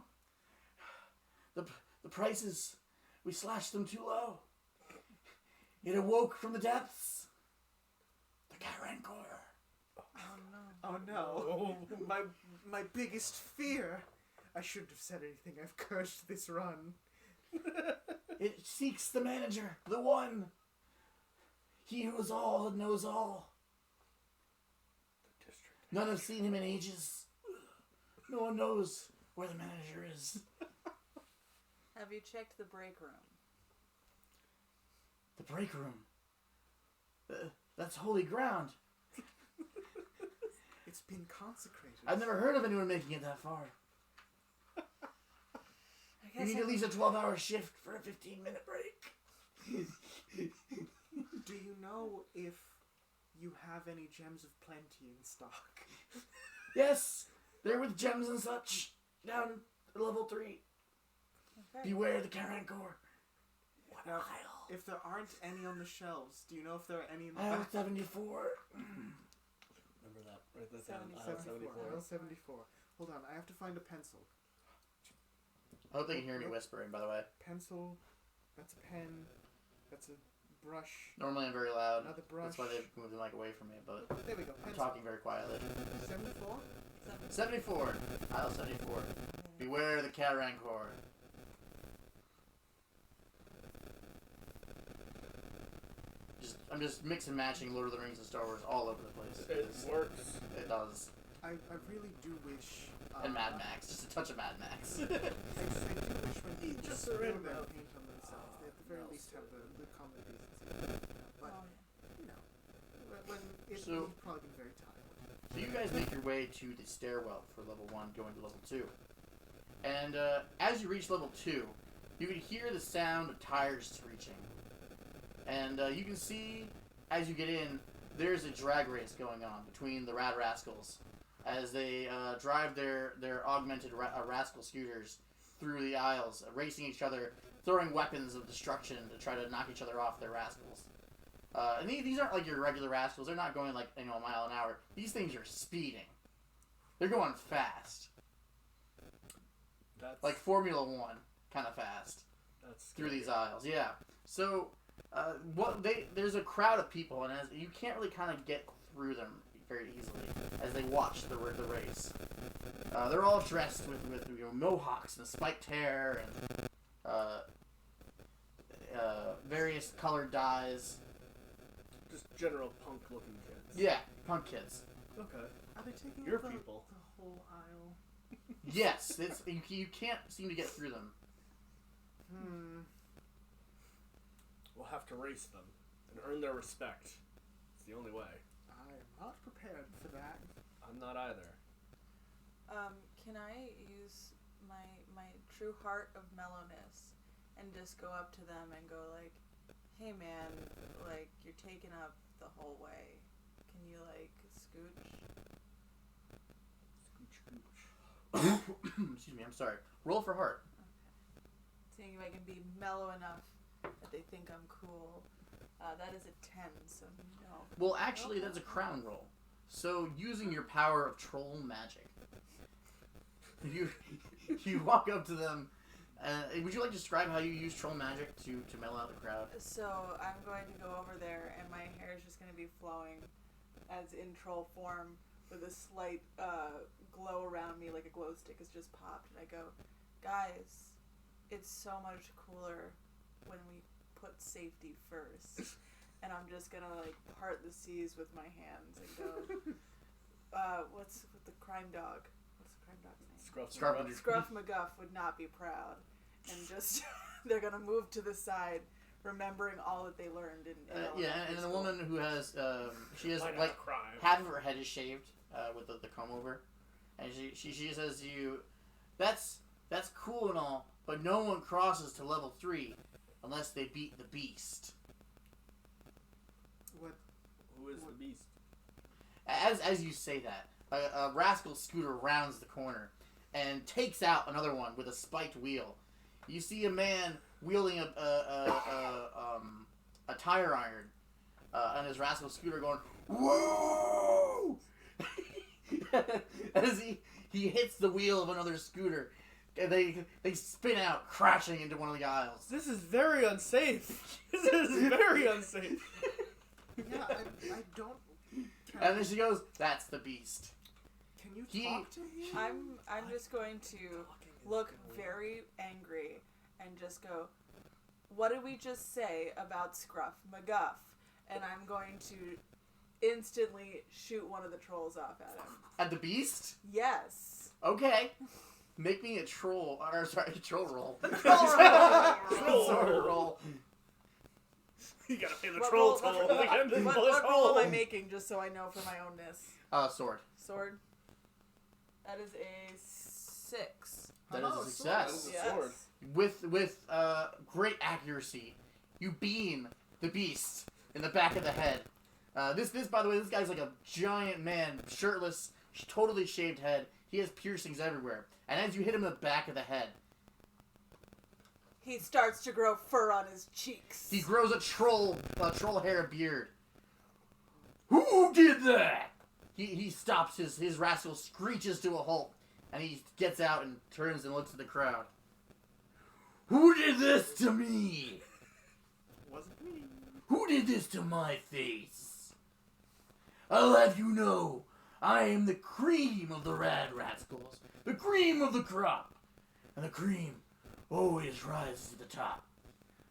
The prices, we slashed them too low. It awoke from the depths. The Karankor." Oh no. My biggest fear. I shouldn't have said anything. I've cursed this run. It seeks the manager, the one. He who is all and knows all. The district. None have seen him in ages. No one knows where the manager is. Have you checked the break room? The break room. That's holy ground. It's been consecrated. I've never heard of anyone making it that far. You need at least a 12-hour shift for a 15-minute break. Do you know if you have any gems of plenty in stock? Yes, they're with gems and such. Down at level 3. Okay. Beware the Karankor. What Now, aisle? if there aren't any on the shelves, do you know if there are any in the Aisle back? 74. Remember that. Write that down. 74. 74. Aisle 74. Hold on, I have to find a pencil. I hope they can hear me whispering, by the way. Pencil. That's a pen. That's a brush. Normally I'm very loud. Another brush. That's why they've moved the mic away from me, but There we go. I'm Pencil. talking very quietly. 74? 74. Aisle 74. Beware the Karankor. I'm just mix and matching Lord of the Rings and Star Wars all over the place. It works. It does. I really do wish. And Mad Max. Just a touch of Mad Max. I do wish when he Just spill a random their amount. paint on themselves, they at the very No, least have sir. the common decency. But, Oh, you know, when it's So- probably been very tired. So you guys make your way to the stairwell for level 1 going to level 2. And as you reach level 2, you can hear the sound of tires screeching. And you can see, as you get in, there's a drag race going on between the Rad Rascals as they drive their augmented rascal scooters through the aisles, racing each other, throwing weapons of destruction to try to knock each other off their rascals. And these aren't like your regular rascals. They're not going like a mile an hour. These things are speeding. They're going fast, That's like Formula One kind of fast that's through scary. these aisles. Yeah. So there's a crowd of people, and as you can't really kind of get through them very easily as they watch the race. They're all dressed with mohawks and spiked hair and various colored dyes. Just general punk-looking kids. Yeah, punk kids. Okay. Are they taking Your up the people. whole aisle? Yes, you can't seem to get through them. We'll have to race them and earn their respect. It's the only way. I am not prepared for that. I'm not either. Can I use my true heart of mellowness and just go up to them and go like, hey man, like, you're taking up the whole way. Can you, like, scooch? Excuse me, I'm sorry. Roll for heart. Okay. Seeing if I can be mellow enough that they think I'm cool. That is a 10, so no. Well, actually, that's a crown roll. So, using your power of troll magic, you walk up to them. Would you like to describe how you use troll magic to mellow out the crowd? So I'm going to go over there, and my hair is just going to be flowing, as in troll form, with a slight glow around me, like a glow stick has just popped. And I go, guys, it's so much cooler when we put safety first. And I'm just gonna like part the seas with my hands and go, what's with the crime dog? What's the crime dog's name? Scruff McGuff would not be proud. And just, they're gonna move to the side, remembering all that they learned in and the school. woman who has, she has, Might like, not cry. half of her head is shaved, with the comb over. And she says to you, that's cool and all, but no one crosses to level 3 unless they beat the beast. What? Who is the beast? As you say that, a rascal scooter rounds the corner and takes out another one with a spiked wheel. You see a man wielding a tire iron on his rascal scooter going, whoa! As he hits the wheel of another scooter, and they spin out, crashing into one of the aisles. This is very unsafe. This is very unsafe. Yeah, I don't... And then she goes, that's the beast. Can you talk to him? I'm just going to look very angry and just go, what did we just say about Scruff McGuff? And I'm going to instantly shoot one of the trolls off at him. At the beast? Yes. Okay. Make me a troll roll. Troll roll. You gotta pay the What troll roll- toll. What roll am I making, just so I know for my ownness? Sword. Sword. That is a 6. That Oh, is a success. sword. Yes. Sword. With great accuracy, you beam the beast in the back of the head. This by the way, this guy's like a giant man, shirtless, totally shaved head. He has piercings everywhere. And as you hit him in the back of the head, He starts to grow fur on his cheeks. he grows a troll hair beard. Who did that? He stops, his rascal screeches to a halt, and he gets out and turns and looks at the crowd. Who did this to me? Wasn't me. Who did this to my face? I'll have you know, I am the cream of the rad rascals, the cream of the crop, and the cream always rises to the top.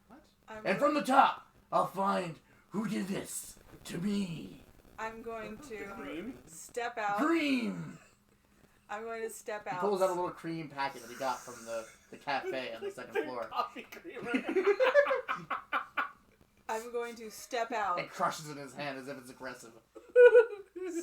What? And from the top, I'll find who did this to me. I'm going to Cream? step out. Cream! I'm going to step He out. pulls out a little cream packet that he got from the cafe on the second floor Coffee creamer. I'm going to step out. and crushes it in his hand as if it's aggressive.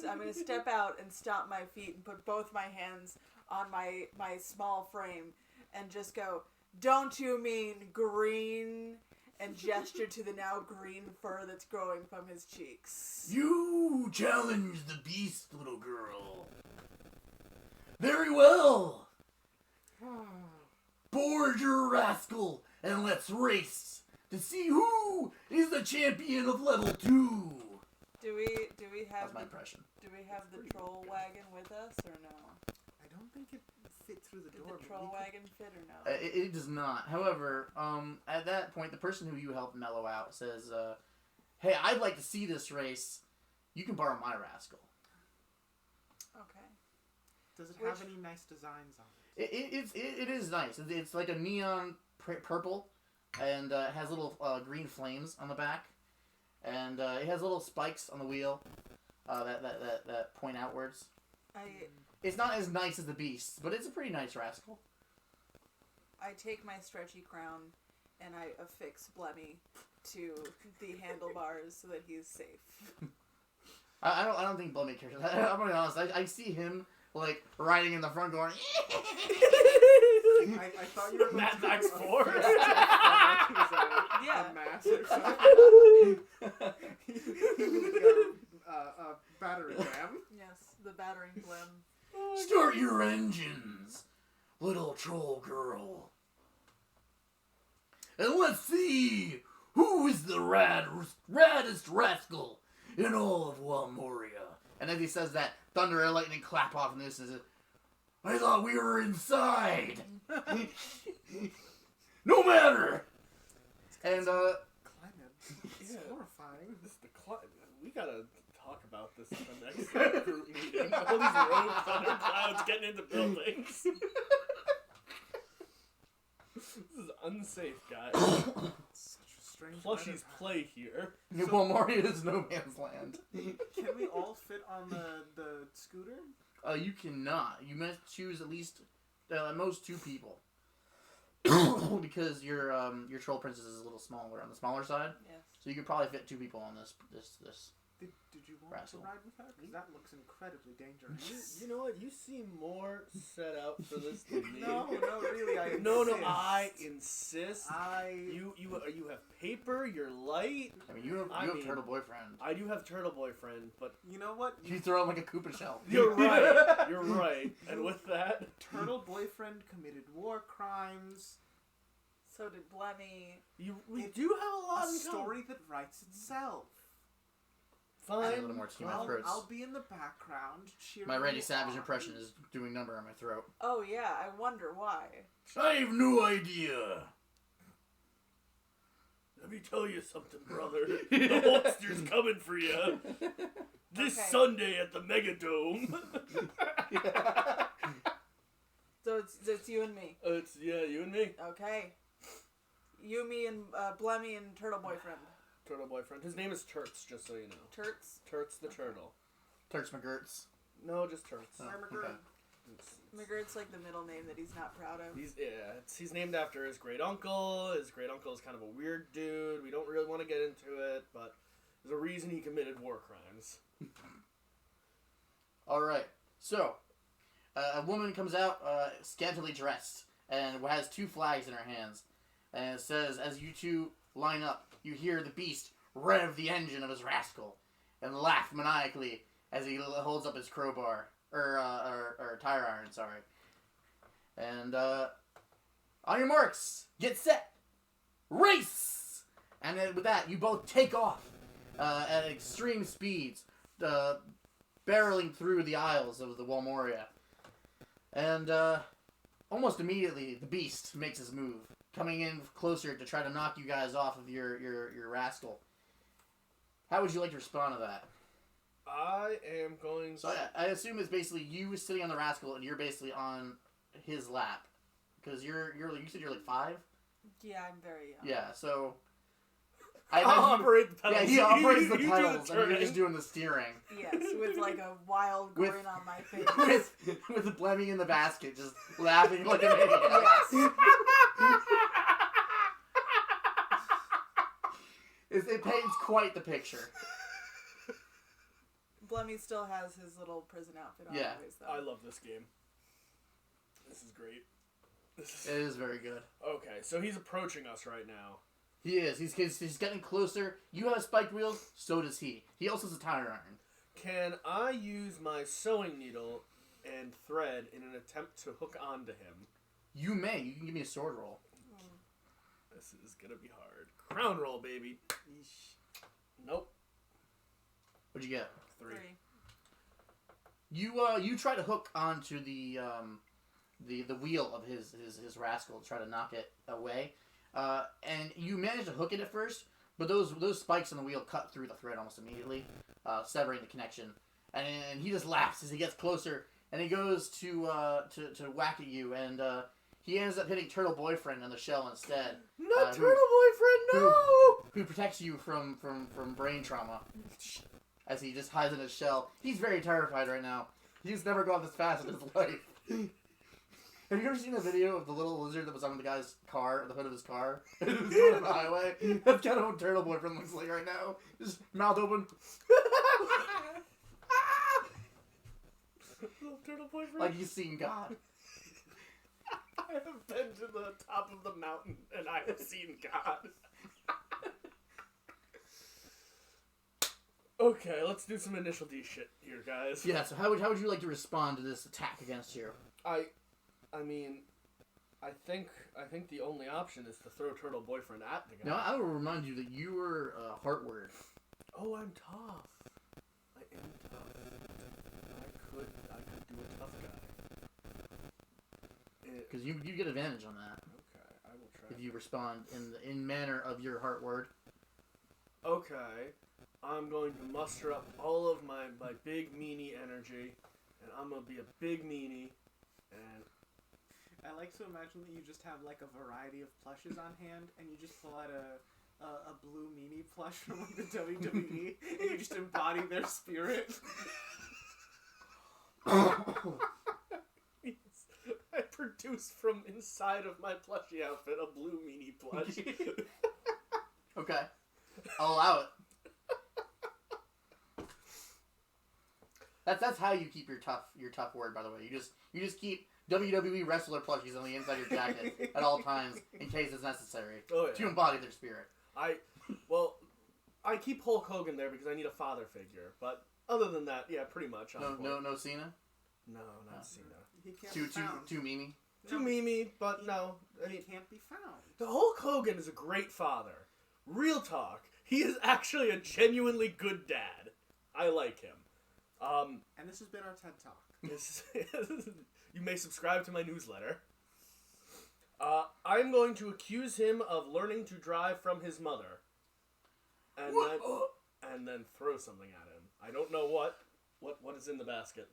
So I'm going to step out and stomp my feet and put both my hands on my small frame and just go, don't you mean green? And gesture to the now green fur that's growing from his cheeks. You challenge the beast, little girl. Very well. Board your rascal and let's race to see who is the champion of level 2. Do we have That's my impression. do we have the troll wagon with us or no? I don't think it fit through the Did door. the but troll we could- wagon fit or no? It does not. However, at that point, the person who you helped mellow out says, hey, I'd like to see this race. You can borrow my rascal. Okay. Does it Which- have any nice designs on it? It is nice. It's like a neon purple, and it has little green flames on the back, and it has little spikes on the wheel that point outwards. It's not as nice as the beast, but it's a pretty nice rascal. I take my stretchy crown and I affix Blemmy to the handlebars so that he's safe. I don't think Blummy cares. I'm gonna be honest. I see him like riding in the front going. I thought you were going Mad to Max do a 4? fist test on, like, he was Yeah. a mass or something. He would be a battering ram. Yes, the battering blim. Start your engines, little troll girl. And let's see who is the raddest rascal in all of Walmoria. And as he says that, thunder and lightning clap off, and this is it. I thought we were inside. No matter. And Climate. It's Yeah. horrifying. We gotta talk about this in the next group meeting. All these rogue thunder clouds getting into buildings. This is unsafe, guys. Such a strange Plushies weather. play here. Walmoria is no man's land. Can we all fit on the scooter? You cannot. You must choose at least at most 2 people. Because your troll princess is a little smaller on the smaller side, Yes. so you could probably fit 2 people on this. Did you want Rascal. to ride with her? Because that looks incredibly dangerous. You know what? You seem more set out for this than me. No, really, I insist. No, I insist. I... You have paper. You're light. I mean, you I have mean- turtle boyfriend. I do have turtle boyfriend, but You know what? You throw him like a Koopa shell. you're right. You're right. And with that, Turtle boyfriend committed war crimes. So did Blemmy. we It's do have a lot A in story that writes itself. I need a Fine. little more team I'll, efforts. I'll be in the background cheering. My Randy you Savage on. impression is doing number on my throat. Oh yeah, I wonder why. I have no idea. Let me tell you something, brother. The Hulkster's coming for you this Okay. Sunday at the Megadome. So it's you and me. It's you and me, Okay. You, me, and Blemmy and Turtle Boyfriend. turtle boyfriend. His name is Turts, just so you know. Turts. Turts the turtle. Turks McGurts. No, just Turts. Oh, Remember, okay. It's- McGirt's like the middle name that he's not proud of. He's named after his great uncle. His great uncle is kind of a weird dude. We don't really want to get into it, but there's a reason he committed war crimes. All right. So, a woman comes out scantily dressed and has 2 flags in her hands. And it says, as you 2 line up, you hear the beast rev the engine of his rascal and laugh maniacally as he holds up his crowbar. Or tire iron, sorry. And, on your marks, get set, race! And then with that, you both take off at extreme speeds, barreling through the aisles of the Walmoria. And, almost immediately, the beast makes his move, coming in closer to try to knock you guys off of your rascal. How would you like to respond to that? I am going So I assume it's basically you sitting on the rascal and you're basically on his lap, because you said you're like 5. Yeah, I'm very young. Yeah, so I'll imagine- operate the pedals. Yeah, he operates the You do pedals, and you're turning. just doing the steering Yes, with like a wild With- grin on my face. with the Blemmy in the basket, just laughing like a maniac. Yes. It paints quite the picture. Blemmy still has his little prison outfit on Yeah. always, though. I love this game. This is great. This It is... is very good. Okay, so he's approaching us right now. He is. He's getting closer. You have spiked wheels, so does he. He also has a tire iron. Can I use my sewing needle and thread in an attempt to hook onto him? You may. You can give me a sword roll. This is gonna be hard. Crown roll, baby. Yeesh. Nope. What'd you get? 3. You try to hook onto the wheel of his rascal to try to knock it away, and you manage to hook it at first, but those spikes on the wheel cut through the thread almost immediately, severing the connection. And he just laughs as he gets closer, and he goes to whack at you, and he ends up hitting Turtle Boyfriend on the shell instead. Not who- Turtle Boyfriend, no! Who protects you from brain trauma as he just hides in his shell. He's very terrified right now. He's never gone this fast in his life. Have you ever seen the video of the little lizard that was on the guy's car, at the hood of his car? He was going on the highway. That's kind of what Turtle Boyfriend looks like right now. Just mouth open. Little turtle boyfriend. Like you've seen God. I have been to the top of the mountain and I have seen God. Okay, let's do some initial D shit here, guys. Yeah, so how would you like to respond to this attack against you? I mean, I think the only option is to throw turtle boyfriend at the guy. Now, I will remind you that you were Heartward. Oh, I'm tough. I am tough. I could do a tough guy. Because you get advantage on that. Okay, I will try. If you respond in manner of your Heartward. Okay, I'm going to muster up all of my big meanie energy, and I'm gonna be a big meanie, and I like to imagine that you just have like a variety of plushes on hand, and you just pull out a blue meanie plush from like the WWE, and you just embody their spirit. Yes. I produce from inside of my plushie outfit a blue meanie plush. Okay. I'll allow it. That's how you keep your tough word, by the way. You just keep WWE wrestler plushies on the inside of your jacket at all times in case it's necessary to embody their spirit. I keep Hulk Hogan there because I need a father figure, but other than that, yeah, pretty much. No Cena. No, not Cena. He can't be found. Too meanie. Too Mimi, but no. He can't be found. The Hulk Hogan is a great father. Real talk. He is actually a genuinely good dad. I like him. And this has been our TED Talk. You may subscribe to my newsletter. I'm going to accuse him of learning to drive from his mother. And then throw something at him. I don't know what is in the basket.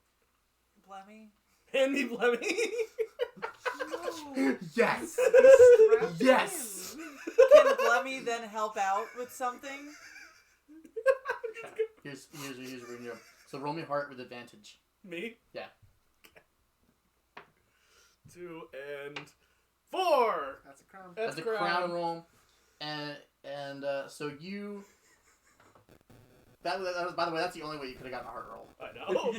Blemmy? Hand me Blemmy. No. Yes. Yes. Can Blemmy then help out with something? Here's what we're gonna do. So roll me heart with advantage. Me? Yeah. Okay. 2 and 4. That's a crown. That's a crown roll, and so you. That was, by the way, that's the only way you could have gotten a heart roll. I know.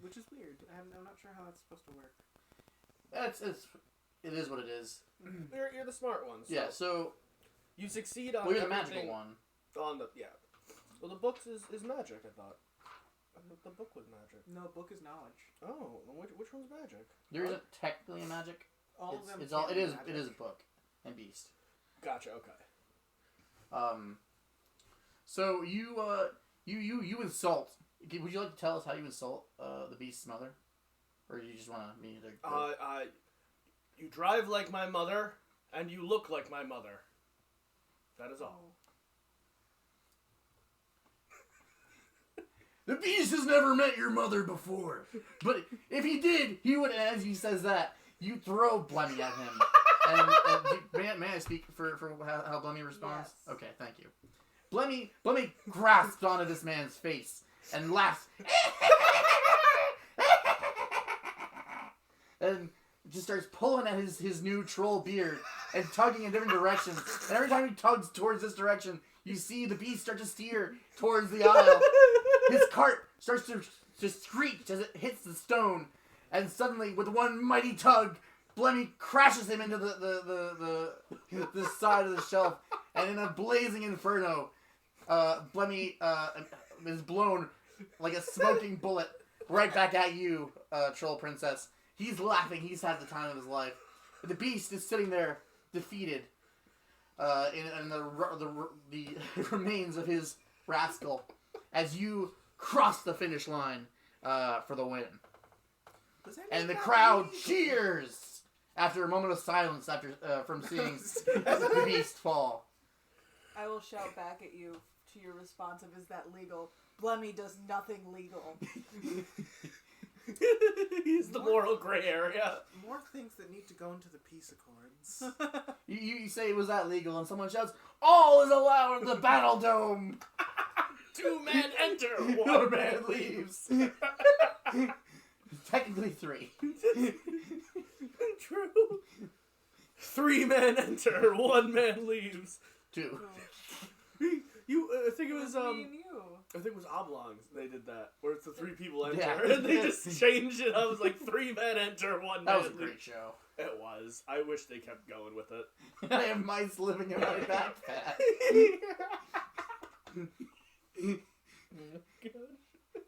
Which is weird. I'm not sure how that's supposed to work. It is what it is. You're the smart one. So Yeah. So you succeed on. well, you're the everything magical one. On the Well, the book is magic. I thought. The book was magic. No, book is knowledge. Oh, which one's magic? There isn't technically a magic. All of them. It's all. It is. magic. It is a book and beast. Gotcha. Okay. So you insult. Would you like to tell us how you insult the beast's mother, or do you just want me to? You drive like my mother, and you look like my mother. That is all. The beast has never met your mother before, but if he did, he would. As he says that, you throw Blemmy at him. And may I speak for how Blemmy responds? Yes. Okay, thank you. Blemmy grasps onto this man's face and laughs. And just starts pulling at his new troll beard and tugging in different directions. And every time he tugs towards this direction, you see the beast start to steer towards the aisle. His cart starts to screech as it hits the stone. And suddenly, with one mighty tug, Blemmy crashes him into the side of the shelf. And in a blazing inferno, Blemmy is blown like a smoking bullet right back at you, Troll Princess. He's laughing. He's had the time of his life. The beast is sitting there, defeated, in the remains of his rascal, as you cross the finish line for the win. And the crowd cheers after a moment of silence from seeing the beast fall. I will shout back at you to your response of, is that legal? Blemmy does nothing legal. He's the moral gray area. More things that need to go into the peace accords. You say, was that legal? And someone shouts, all is allowed in the battle dome. 2 men enter, 1 man leaves. Technically 3. True. 3 men enter, 1 man leaves. 2. I think it was me and you. I think it was Oblongs. They did that, where it's the 3 people enter, Yeah. and they just changed it. I was like 3 men enter, 1 man. That was a leave. great show. It was. I wish they kept going with it. I have mice living in my backpack.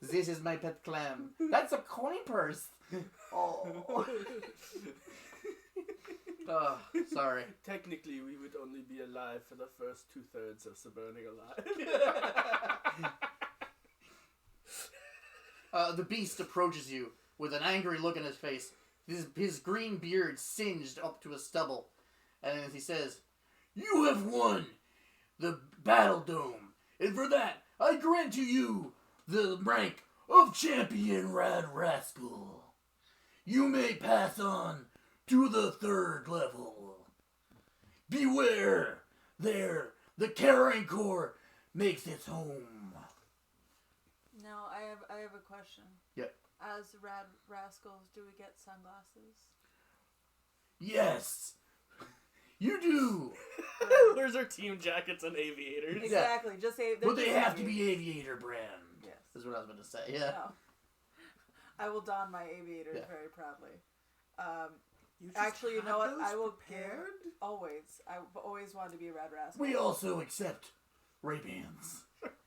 This is my pet clam. That's a coin purse. Oh. Oh, sorry. Technically, we would only be alive for the first 2/3 of the burning alive. The beast approaches you with an angry look in his face. His green beard singed up to his stubble. And he says, "You have won the Battle Dome. And for that, I grant to you the rank of Champion Rad Rascal. You may pass on to the 3rd level. Beware, there, the Carrying Corps makes its home." Now, I have a question. Yeah. As Rad Rascals, do we get sunglasses? Yes, you do. Where's our team jackets and aviators? Exactly. Just say. But they have to be aviator brand. Yes. Is what I was going to say. Yeah. No. I will don my aviators Yeah. very proudly. You just Actually, you had know what? those I will prepared? Always. I've always wanted to be a Rad Rascal. We also accept Ray-Bans.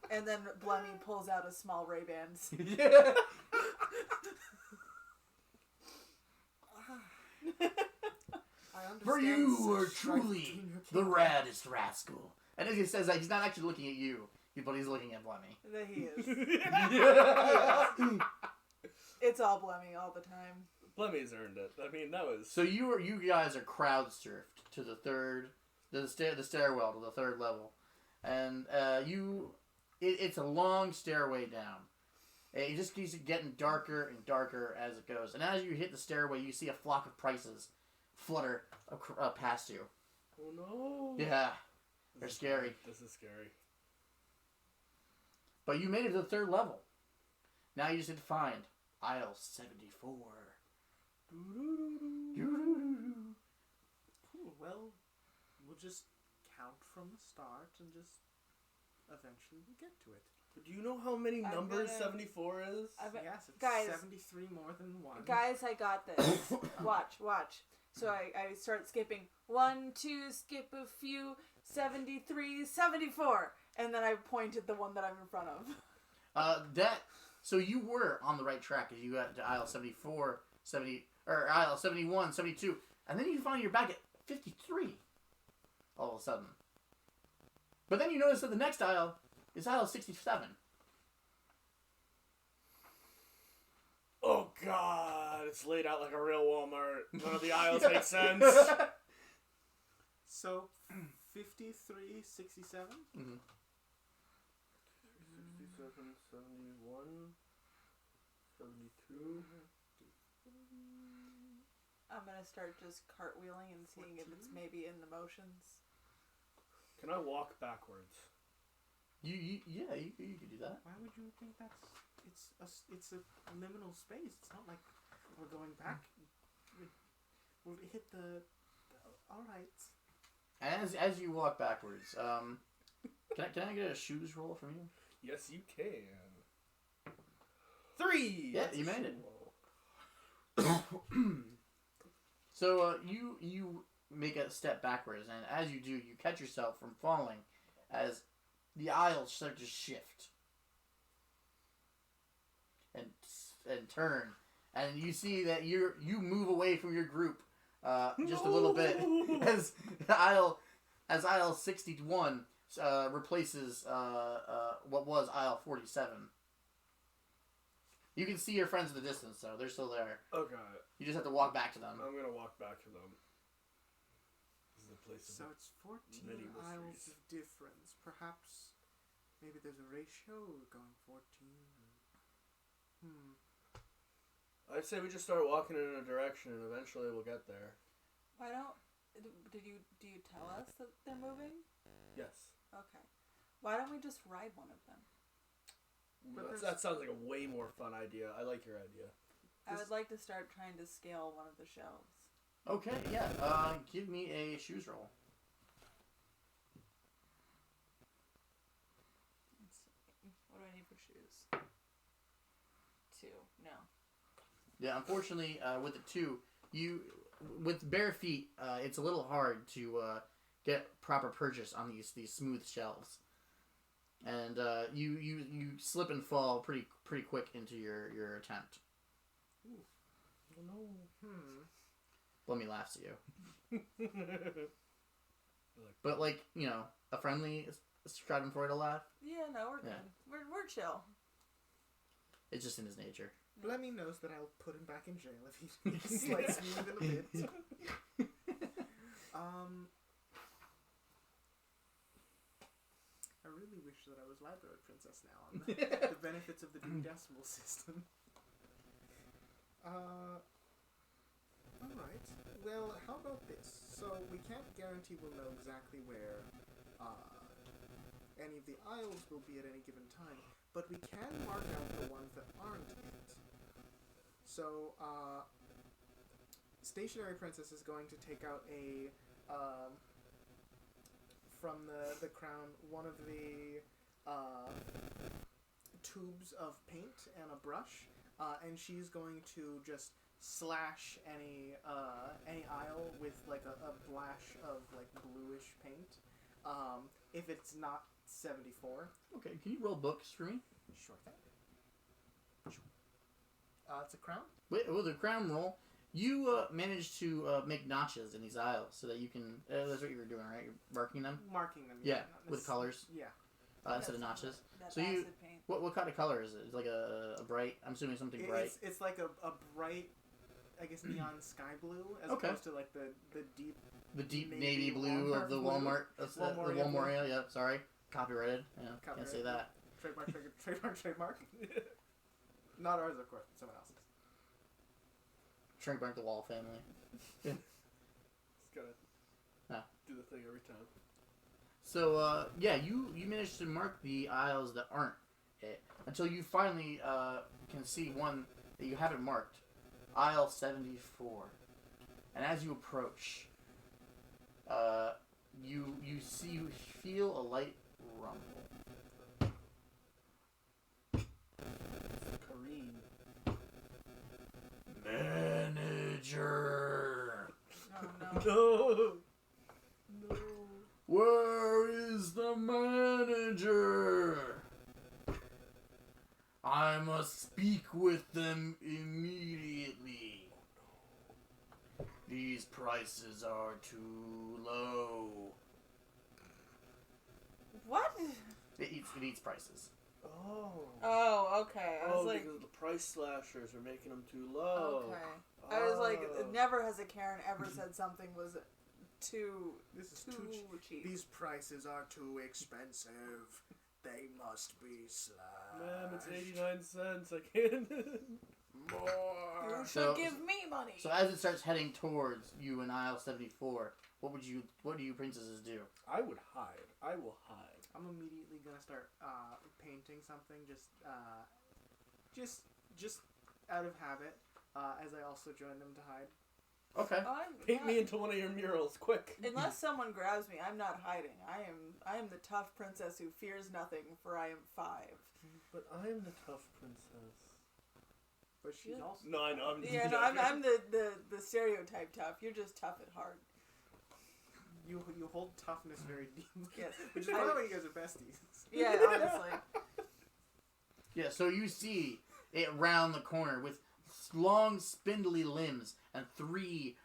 And then Blemmy pulls out a small Ray-Bans. Yeah. I understand. For you are such strife truly between your the kingdoms. raddest rascal. And as he says that, he's not actually looking at you, but he's looking at Blemmy. There he is. Yeah. It's all Blemmy all the time. Blemmy's earned it. I mean, that was... So you guys are crowd surfed to the stairwell to the 3rd level, and it's a long stairway down. It just keeps getting darker and darker as it goes, and as you hit the stairway, you see a flock of prices flutter past you. Oh no. Yeah, they're scary. This is scary. But you made it to the 3rd level. Now you just need to find aisle 74. Cool. Well, we'll just count from the start and just eventually we'll get to it. Do you know how many I'm numbers gonna- 74 is? Yes, it's Guys. 73 more than 1. Guys, I got this. Watch. So I start skipping 1, 2, skip a few, 73, 74. And then I point at the one that I'm in front of. So you were on the right track as you got to aisle 74, 70, or aisle 71, 72, and then you find you're back at 53 all of a sudden. But then you notice that the next aisle is aisle 67. Oh god, it's laid out like a real Walmart. None of the aisles make sense. So, 53, 67? Mm-hmm. 67, 71, 72. I'm gonna start just cartwheeling and seeing if it's maybe in the motions. Can I walk backwards? You could do that. Why would you think that's... It's a liminal space. It's not like we're going back. We'll hit the... Alright. As you walk backwards, can I get a shoes roll from you? Yes, you can. 3! Yeah, That's you a made it. roll. So you make a step backwards, and as you do, you catch yourself from falling as the aisles start to shift and turn, and you see that you move away from your group just a little bit as aisle 61 replaces what was aisle 47. You can see your friends in the distance, though. They're still there. Okay. You just have to walk back to them. I'm gonna walk back to them. This is the place So of it's 14 many aisles mysteries. of difference. Perhaps maybe there's a ratio going 14. I'd say we just start walking in a direction and eventually we'll get there. Why don't... do you tell us that they're moving? Yes. Okay. Why don't we just ride one of them? But That sounds like a way more fun idea. I like your idea. I would like to start trying to scale one of the shelves. Okay, yeah. Give me a shoes roll. for shoes. 2. No. Yeah, unfortunately, with the 2, with bare feet, it's a little hard to get proper purchase on these smooth shelves, and you slip and fall pretty quick into your attempt. Oh no. Blummy laughs at you, but like a friendly Schadenfreude to laugh. Yeah, no, we're good. Yeah. We're chill. It's just in his nature. Blemmy knows that I'll put him back in jail if he slights me even a bit. I really wish that I was Library Princess now on the benefits of the Dewey Decimal System. Alright. Well, how about this? So, we can't guarantee we'll know exactly where any of the aisles will be at any given time, but we can mark out the ones that aren't it. So, Stationary Princess is going to take out from the crown, one of the tubes of paint and a brush, and she's going to just slash any aisle with like a blash of like bluish paint. If it's not 74. Okay, can you roll books for me? Sure thing. It's a crown. Wait, with the crown roll, you managed to make notches in these aisles so that you can. That's what you were doing, right? You're marking them. Marking them. Yeah, with colors. Yeah. Instead of notches. That So acid paint. What kind of color is it? It's like a bright. I'm assuming something bright. It's like a bright, I guess, neon sky blue as Okay. opposed to like the deep. The deep Navy navy blue of the Walmart Walmart. That's blue. the Walmart. Yeah, sorry. Copyrighted. Yeah, can't say Copyrighted. that. Trademark. Not ours, of course, but someone else's. Trademark the Wall family. Just gotta do the thing every time. So, you managed to mark the aisles that aren't it until you finally can see one that you haven't marked. Aisle 74. And as you approach, you feel a light rumble. Kareem. Manager! Oh, no. No. No. Where is the manager? I must speak with them immediately. These prices are too low. What? It eats prices. Oh. Oh, okay. I was like, because the price slashers are making them too low. okay. I was like, never has a Karen ever said something was too cheap. These prices are too expensive. They must be slashed. Ma'am, it's 89 cents. I can't. More. You should So- give me money. So as it starts heading towards you in aisle 74, what do you princesses do? I would hide. I will hide. I'm immediately gonna start painting something, just out of habit, as I also join them to hide. Okay. Paint me into one of your murals, quick. Unless someone grabs me, I'm not hiding. I am the tough princess who fears nothing, for I am 5. But I am the tough princess. But she's Yeah. also. No, I know. I'm Yeah, no, I'm the stereotype tough. You're just tough at heart. You hold toughness very deeply. Yes. Which is probably why you guys are besties. Yeah, honestly. Yeah, so you see it round the corner with long spindly limbs and 3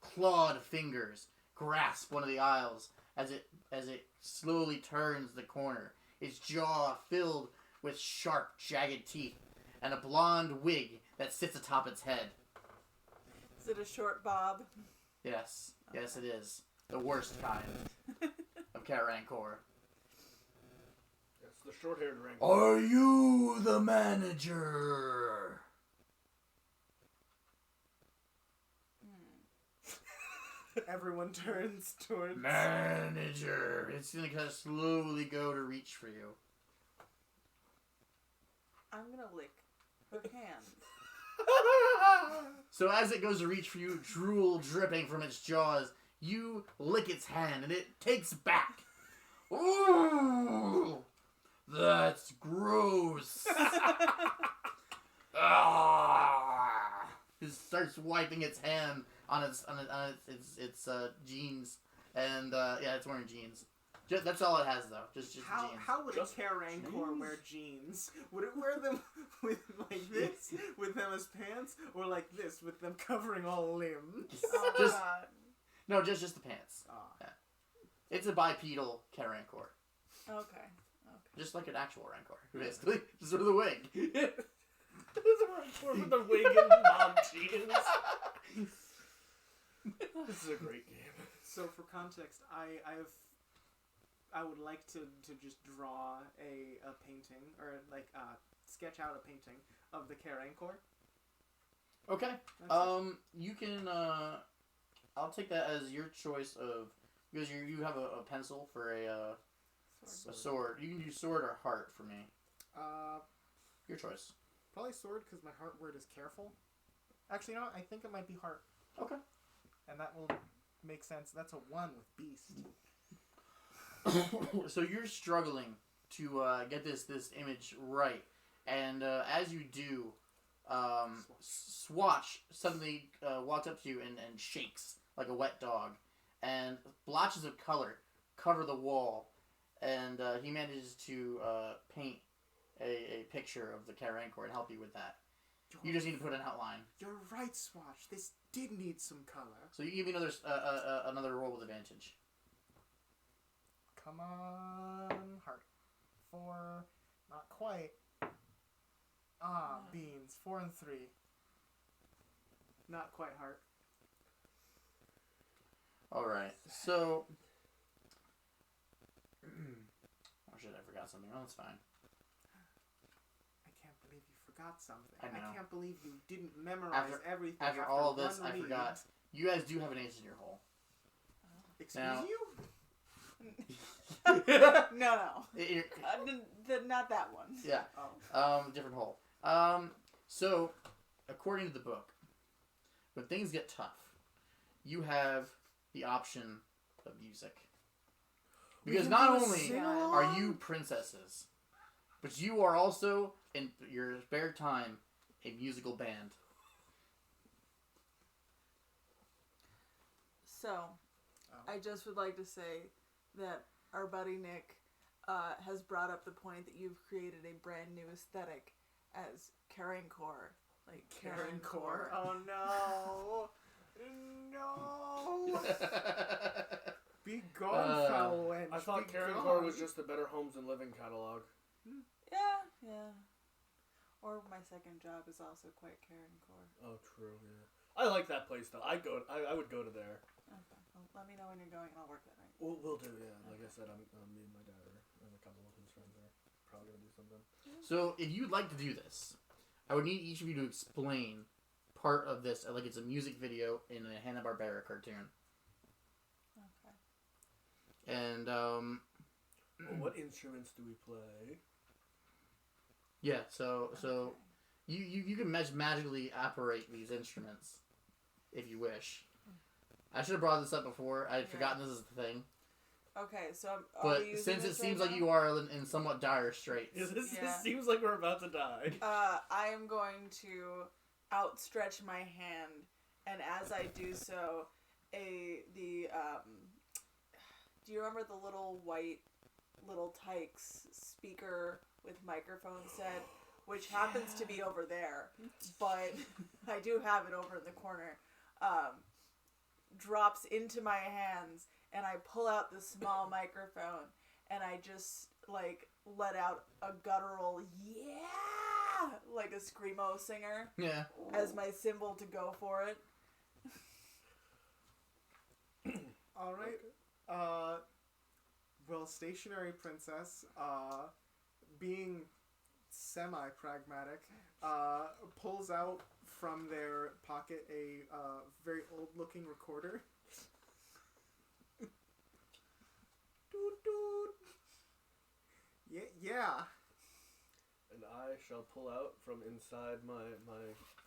clawed fingers grasp one of the aisles as it slowly turns the corner, its jaw filled with sharp, jagged teeth and a blonde wig that sits atop its head. Is it a short bob? Yes, yes it is. The worst kind of Cat Rancor. It's the short-haired ring. Are you the manager? Everyone turns towards. Manager. It's gonna kind of slowly go to reach for you. I'm gonna lick her hand. So as it goes to reach for you, drool dripping from its jaws, you lick its hand and it takes back. Ooh! That's gross. Ah! It starts wiping its hand on its jeans, and yeah, it's wearing jeans. That's all it has though. Just jeans. How would Just a Karankor jeans? wear jeans? Would it wear them with like this, with them as pants, or like this, with them covering all limbs? Oh Just- god. No, just the pants. Ah. It's a bipedal Karankor, Okay. just like an actual Rancor, basically, just with a wig. With the wig and mom jeans. This is a great game. So for context, I would like to just draw a painting, or like sketch out a painting of the Karankor. Okay. That's You can. I'll take that as your choice of, because you have a pencil for a sword. You can do sword or heart for me. Your choice. Probably sword, because my heart word is careful. Actually, you know what? I think it might be heart. Okay. And that will make sense. That's a 1 with beast. So you're struggling to get this image right, and as you do, Swatch suddenly walks up to you and shakes like a wet dog, and blotches of color cover the wall, and he manages to paint a picture of the Karankor and help you with that. You just need to put an outline. You're right, Swatch. This did need some color. So you give me another roll with advantage. Come on, heart. 4, not quite. Beans. 4 and 3. Not quite heart. All right. So, oh shit, I forgot something. Oh, that's fine. I can't believe you forgot something. I know. Can't believe you didn't memorize everything. After all this, one I read. forgot. You guys do have an ace in your hole. Excuse Now- you? No. It- Not that one. yeah. Oh. Different hole. So, according to the book, when things get tough, you have the option of music. Because can not do a only sing-along? are you princesses, but you are also, in your spare time, a musical band. So, I just would like to say that our buddy Nick has brought up the point that you've created a brand new aesthetic as Karankor. Like Karankor. Oh no. No. Be gone, foul wench. I thought Be Karankor gone. was just the Better Homes and Living catalog. Yeah. Or my second job is also quite Karankor. Oh, true. Yeah, I like that place though. I would go to there. Okay. Well, let me know when you're going and I'll work that right. We'll do. Yeah, like I said, me and my dad and a couple of his friends are probably gonna do something. So, if you'd like to do this, I would need each of you to explain part of this, like it's a music video in a Hanna-Barbera cartoon. Okay. And, Well, what instruments do we play? yeah, so you can magically operate these instruments, if you wish. I should have brought this up before. I had forgotten this is the thing. Okay, so are But we using since it this seems right like now? you are in somewhat dire straits. This Yeah. seems like we're about to die. I am going to outstretch my hand, and as I do so, do you remember the little white little Tykes speaker with microphone set, which happens to be over there, but I do have it over in the corner. Drops into my hands, and I pull out the small microphone, and I just like let out a guttural yeah, like a screamo singer, Yeah. as my symbol to go for it. All right. Well, stationary princess, being semi-pragmatic, pulls out from their pocket a very old-looking recorder. Doot doot. Yeah. And I shall pull out from inside my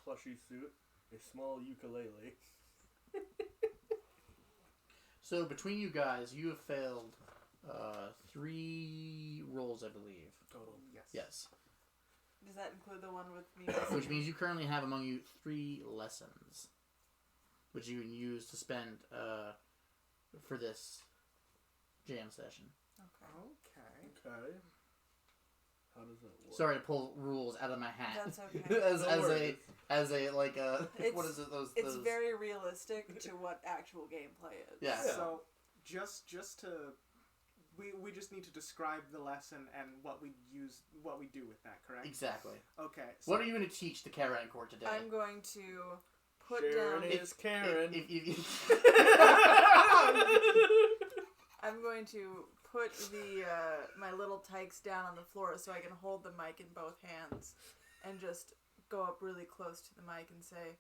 plushy suit a small ukulele. So between you guys, you have failed 3 rolls, I believe. Oh Yes. Does that include the one with me? Which means you currently have among you 3 lessons, which you can use to spend for this jam session. Okay. Okay. How does that work? Sorry to pull rules out of my hat. That's okay. as a like It's- what is it? It's very realistic to what actual gameplay is. Yeah. So, just to, we just need to describe the lesson and what we do with that, correct? Exactly. Okay. So What are you going to teach the Karen Court today? I'm going to put Sharon down. is Karen. I'm going to put the my little tykes down on the floor so I can hold the mic in both hands and just go up really close to the mic and say,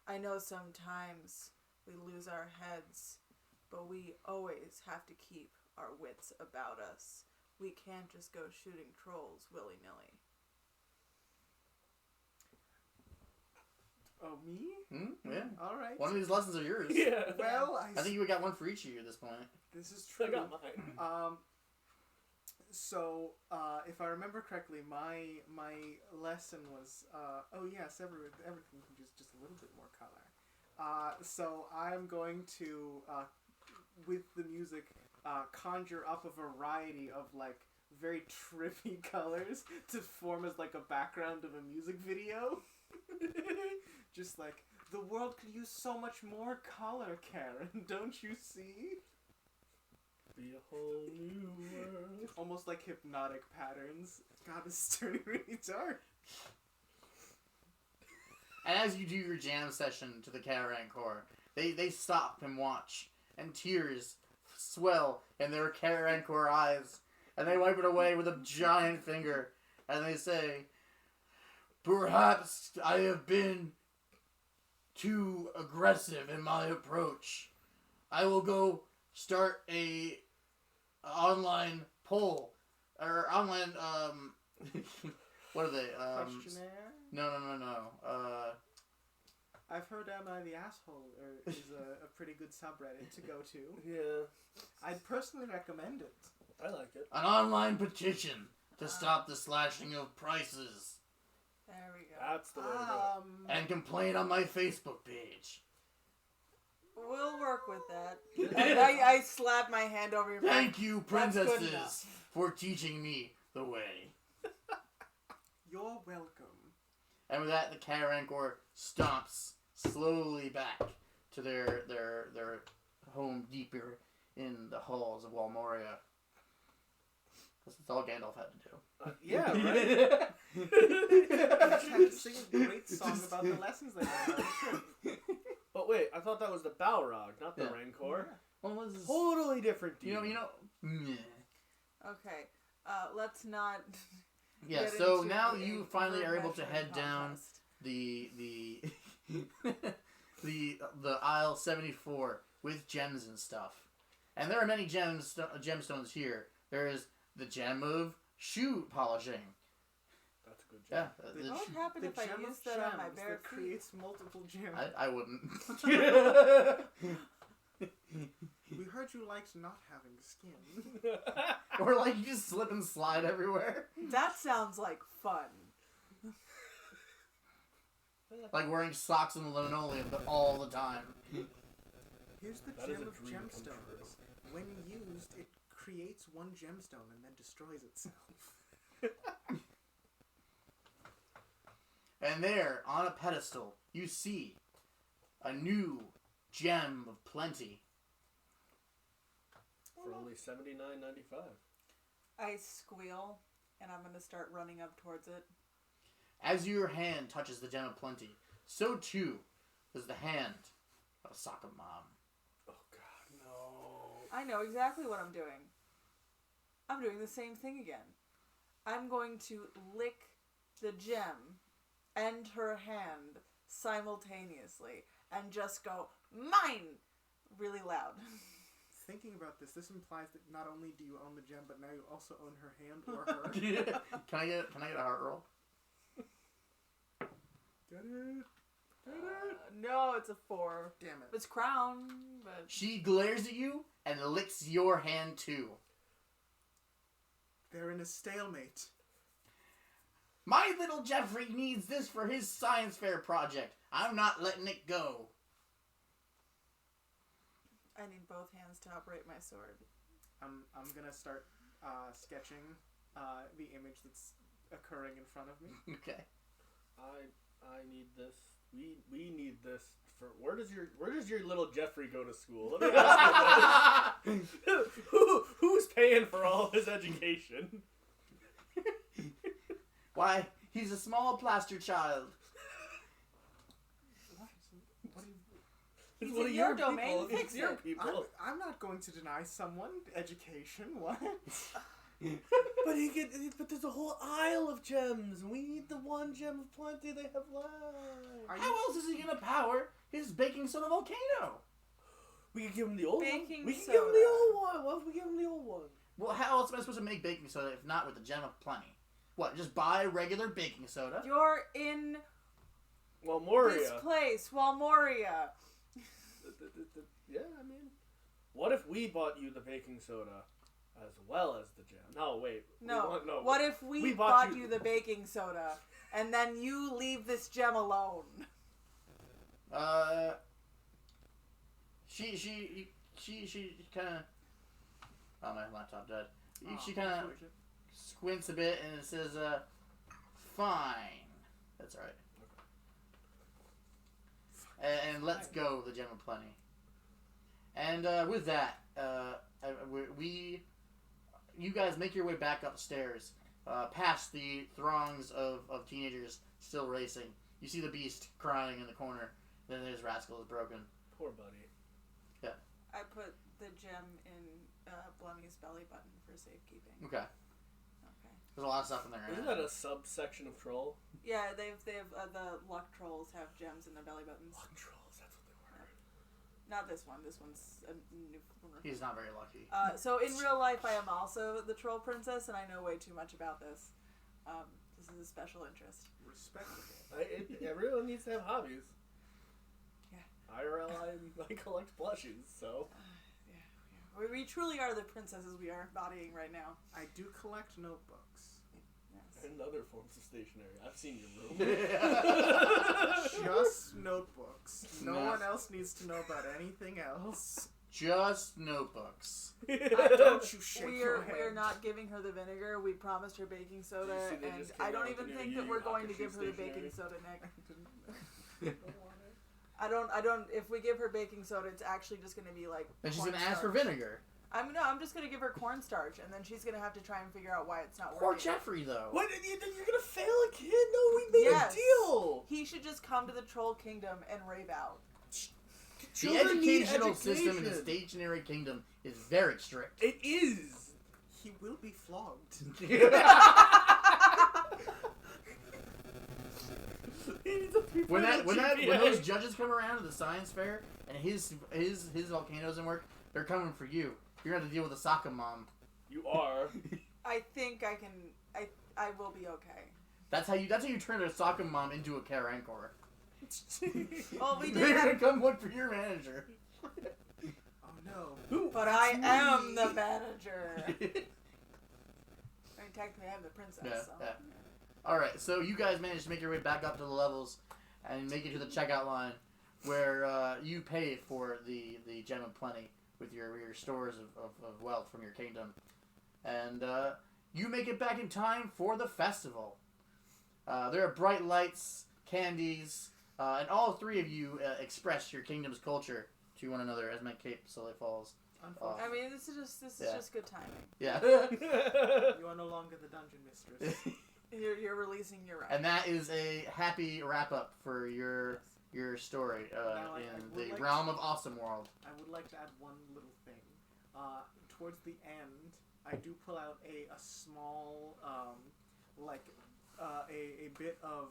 I know sometimes we lose our heads, but we always have to keep our wits about us. We can't just go shooting trolls willy-nilly. Oh, me? Yeah. All right. One of these lessons are yours. Yeah. Well, I think you got one for each of you at this point. this is I true. got mine. So, if I remember correctly, my lesson was, oh yes, everything just a little bit more color. So I'm going to, with the music, conjure up a variety of, like, very trippy colors to form as, like, a background of a music video. Just like, the world could use so much more color, Karen, don't you see? Be a whole new world. Almost like hypnotic patterns. God, this is turning really dark. And as you do your jam session to the Karen Court, they stop and watch, and tears swell in their Karen Court eyes, and they wipe it away with a giant finger, and they say, perhaps I have been too aggressive in my approach. I will go start a online poll, or online, what are they? Questionnaire? No. I've heard Am I the Asshole is a pretty good subreddit to go to. Yeah, I'd personally recommend it. I like it. An online petition to stop the slashing of prices, There we go. That's the way to go. and complain on my Facebook page. We'll work with that. And I slap my hand over your back. Thank you, That's good princesses, enough. for teaching me the way. You're welcome. And with that, the Karen Court stomps slowly back to their home deeper in the halls of Walmoria. That's all Gandalf had to do. Yeah, right? I just had to sing a great song about the lessons they learned. But wait, I thought that was the Balrog, not the Yeah. Rancor. Well, this is, Totally different deal. meh. Okay. Let's not. Yeah, get so into now a you finally are able to measuring head down contest. the the aisle 74 with gems and stuff. And there are many gemstones here. There is the gem of shoe polishing. That's a good Yeah, job. The What would happen The if I gem used of that on my gems bare that feet? creates multiple gems. I wouldn't. We heard you liked not having skin. Or like you just slip and slide everywhere. That sounds like fun. Like wearing socks and linoleum, but all the time. Here's the That is gem a of dream come gemstones. When used, it creates one gemstone and then destroys itself. And there, on a pedestal, you see a new gem of plenty. For only $79.95. I squeal, and I'm gonna start running up towards it. As your hand touches the gem of plenty, so too does the hand of a soccer mom. Oh God, no. I know exactly what I'm doing. I'm doing the same thing again. I'm going to lick the gem and her hand simultaneously and just go, mine! Really loud. Thinking about this implies that not only do you own the gem, but now you also own her hand or her. Can I get a heart roll? Get it? No, it's a 4. Damn it. It's crown, but... She glares at you and licks your hand too. They're in a stalemate. My little Jeffrey needs this for his science fair project. I'm not letting it go. I need both hands to operate my sword. I'm gonna start sketching the image that's occurring in front of me. Okay. I need this. We need this for. Where does your little Jeffrey go to school? Let me ask you this. Who's paying for all his education? Why, he's a small plaster child. What He's one in of your people. domain, It's fix your it. people. I'm not going to deny someone education. What? But there's a whole aisle of gems. We need the one gem of plenty they have left. How else is he gonna power his baking soda volcano? We can give him the old Baking one. We can soda. give him the old one. What if we give him the old one? Well, how else am I supposed to make baking soda if not with the gem of plenty? What, just buy regular baking soda? You're in Well, Moria. this place, Walmoria. Yeah, I mean, what if we bought you the baking soda as well as the gem? No, wait. No. No. What if we We bought bought you you- the baking soda and then you leave this gem alone? She kind of. Oh, my laptop died. She kind of squints a bit and it says, fine. That's alright. And let's go, the gem of plenty. And with that, you guys make your way back upstairs, past the throngs of teenagers still racing. You see the beast crying in the corner. Then his rascal is broken. Poor buddy. I put the gem in Blummy's belly button for safekeeping. Okay. Okay. There's a lot of stuff in there. Isn't that a subsection of troll? Yeah, they have the luck trolls have gems in their belly buttons. Luck trolls, that's what they were. Not this one. This one's a new one. He's not very lucky. So in real life, I am also the troll princess, and I know way too much about this. This is a special interest. Respectable. Everyone needs to have hobbies. Yeah. IRL, I collect plushies, so. Yeah. We truly are the princesses we are embodying right now. I do collect notebooks. Yes. And other forms of stationery. I've seen your room. Just notebooks. No Nah. one else needs to know about anything else. Just notebooks. Don't you shake your We're head. not giving her the vinegar. We promised her baking soda, You see they and just came I don't out even with the think new that we're Yu Yu going to Hakusho give her the stationery. baking soda, Nick. I don't. If we give her baking soda, it's actually just going to be like. Then she's gonna ask for cornstarch. vinegar. I'm just going to give her cornstarch, and then she's going to have to try and figure out why it's not Poor working. Jeffrey, though. What? You're gonna fail a kid? No, we made Yes. a deal! He should just come to the troll kingdom and rave out. The Children need educational system in the education. stationary kingdom is very strict. It is! He will be flogged. When those judges come around to the science fair and his volcano doesn't work, they're coming for you. You're gonna have to deal with a soccer mom. You are. I think I can. I will be okay. That's how you turn a soccer mom into a Karankor. Well, we They're did gonna have, come look for your manager. Oh no. but I am the manager. I mean, technically, I'm the princess. Yeah, so. yeah. Alright, so you guys managed to make your way back up to the levels and make it to the checkout line where you pay for the gem of plenty with your stores of wealth from your kingdom. And you make it back in time for the festival. There are bright lights, candies, and all three of you express your kingdom's culture to one another as my cape slowly falls. I mean, this is just good timing. Yeah. You are no longer the dungeon mistress. You're releasing your right. And that is a happy wrap-up for your story Now, I in would the like realm of Awesome World. I would like to add one little thing. Towards the end, I do pull out a small, a bit of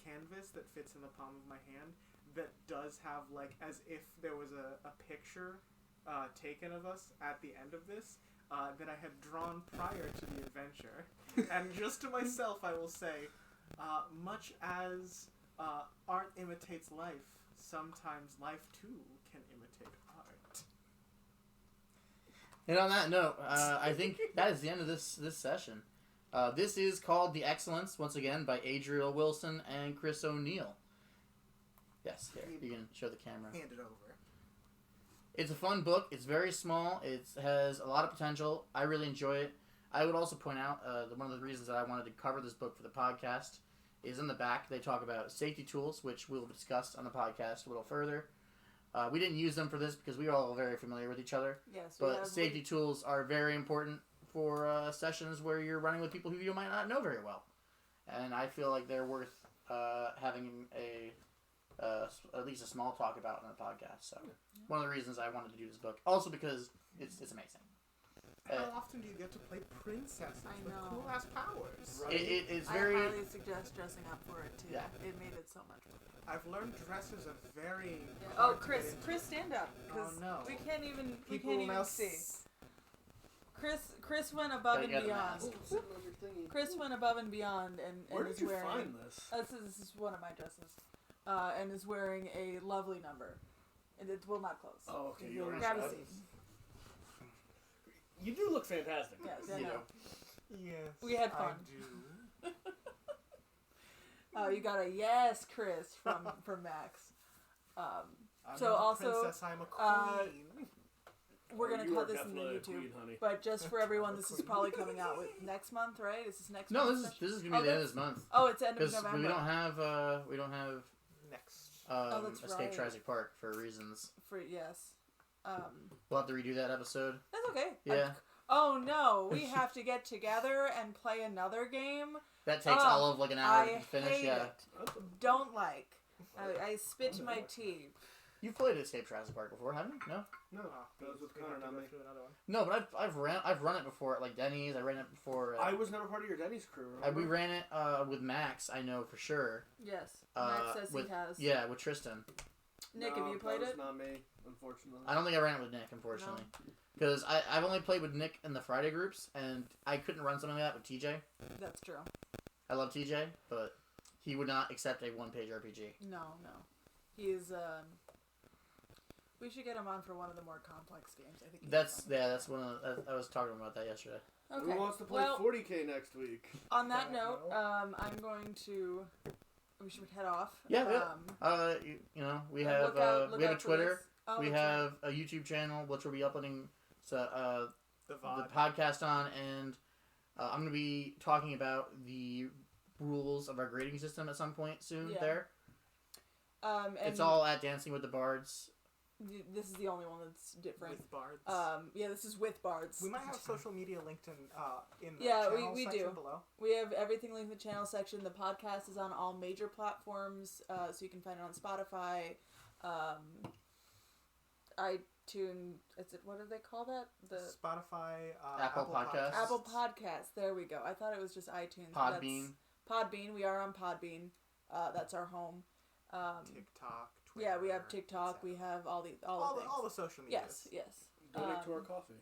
canvas that fits in the palm of my hand that does have, like, as if there was a picture taken of us at the end of this that I had drawn prior to the adventure. And just to myself, I will say, much as art imitates life, sometimes life too can imitate art. And on that note, I think that is the end of this session. This is called The Excellence, once again, by Adriel Wilson and Chris O'Neill. Yes, here, you can show the camera. Hand it over. It's a fun book. It's very small. It has a lot of potential. I really enjoy it. I would also point out one of the reasons that I wanted to cover this book for the podcast is in the back. They talk about safety tools, which we'll discuss on the podcast a little further. We didn't use them for this because we are all very familiar with each other. Yes, But safety tools are very important for sessions where you're running with people who you might not know very well. And I feel like they're worth having at least a small talk about on the podcast. So one of the reasons I wanted to do this book. Also because it's amazing. How often do you get to play princesses with cool ass powers? Right. It's very... I highly suggest dressing up for it too. Yeah. It made it so much fun. I've learned dresses are very. Oh, Chris, stand up. Oh 'Cause no. we can't even People now see. Chris went above Gotta and get a beyond. mask. Chris went above and beyond and Where is did you wearing. find this? This is one of my dresses, and is wearing a lovely number, and it will not close. Oh, okay. You'll Yours. grab a seat. You do look fantastic. Yes, I You know. Yes. We had fun. I do. Oh, you got a yes, Chris from Max. I'm So not a also, princess, I'm a queen. We're gonna You cut are this in the definitely a YouTube, queen, honey. but just for everyone, this is probably coming out with next month, right? Is this next No, month? this is gonna be the end of this month. Oh, it's the end of Because November. we don't have Next. that's Escape right. Jurassic Park for reasons. Yes. We'll have to redo that episode. That's okay. Yeah. Oh no, we have to get together and play another game. That takes all of like an hour I to finish. hate Yeah. it. Don't like. I spit to my teeth. You've played Escape Jurassic Park before, haven't you? No. No, that was with We Connor, have to not go me. through another one. No, but I've run it before at like Denny's. I ran it before. I was never part of your Denny's crew. Remember? We ran it with Max. I know for sure. Yes. Max says with, he has. Yeah, with Tristan. Nick, No, have you played that was it? not me, unfortunately. I don't think I ran it with Nick, unfortunately, because I've only played with Nick in the Friday groups, and I couldn't run something like that with TJ. That's true. I love TJ, but he would not accept a one-page RPG. No. He's we should get him on for one of the more complex games. I think. That's one of I was talking about that yesterday. Okay. Who wants to play Well, 40K next week? on that Yeah, note, no. I'm going to. We should head off. Yeah, you know, we have look we have a out for Twitter, this. Oh, we that's right. have a YouTube channel, which we'll be uploading The the VOD. podcast on, and I'm going to be talking about the rules of our grading system at some point soon. Yeah. There, And it's all at Dancing with the Bards. This is the only one that's different. With Bards. Yeah, this is with Bards. We might have social media linked in the Yeah, channel we section do. below. We have everything linked in the channel section. The podcast is on all major platforms, so you can find it on Spotify, iTunes. What do they call that? The Spotify, Apple Podcasts. Apple Podcasts. There we go. I thought it was just iTunes. but Podbean. Podbean. We are on Podbean. That's our home. TikTok, Twitter. Yeah, we have TikTok. etc. We have all the things. all the social medias. Yes. Donate to our coffee.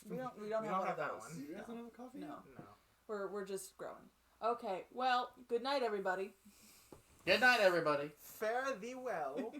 We don't We have don't one have of that those. one. You guys don't have a coffee? No, No. we're just growing. Okay. Well, good night, everybody. Good night, everybody. Fare thee well.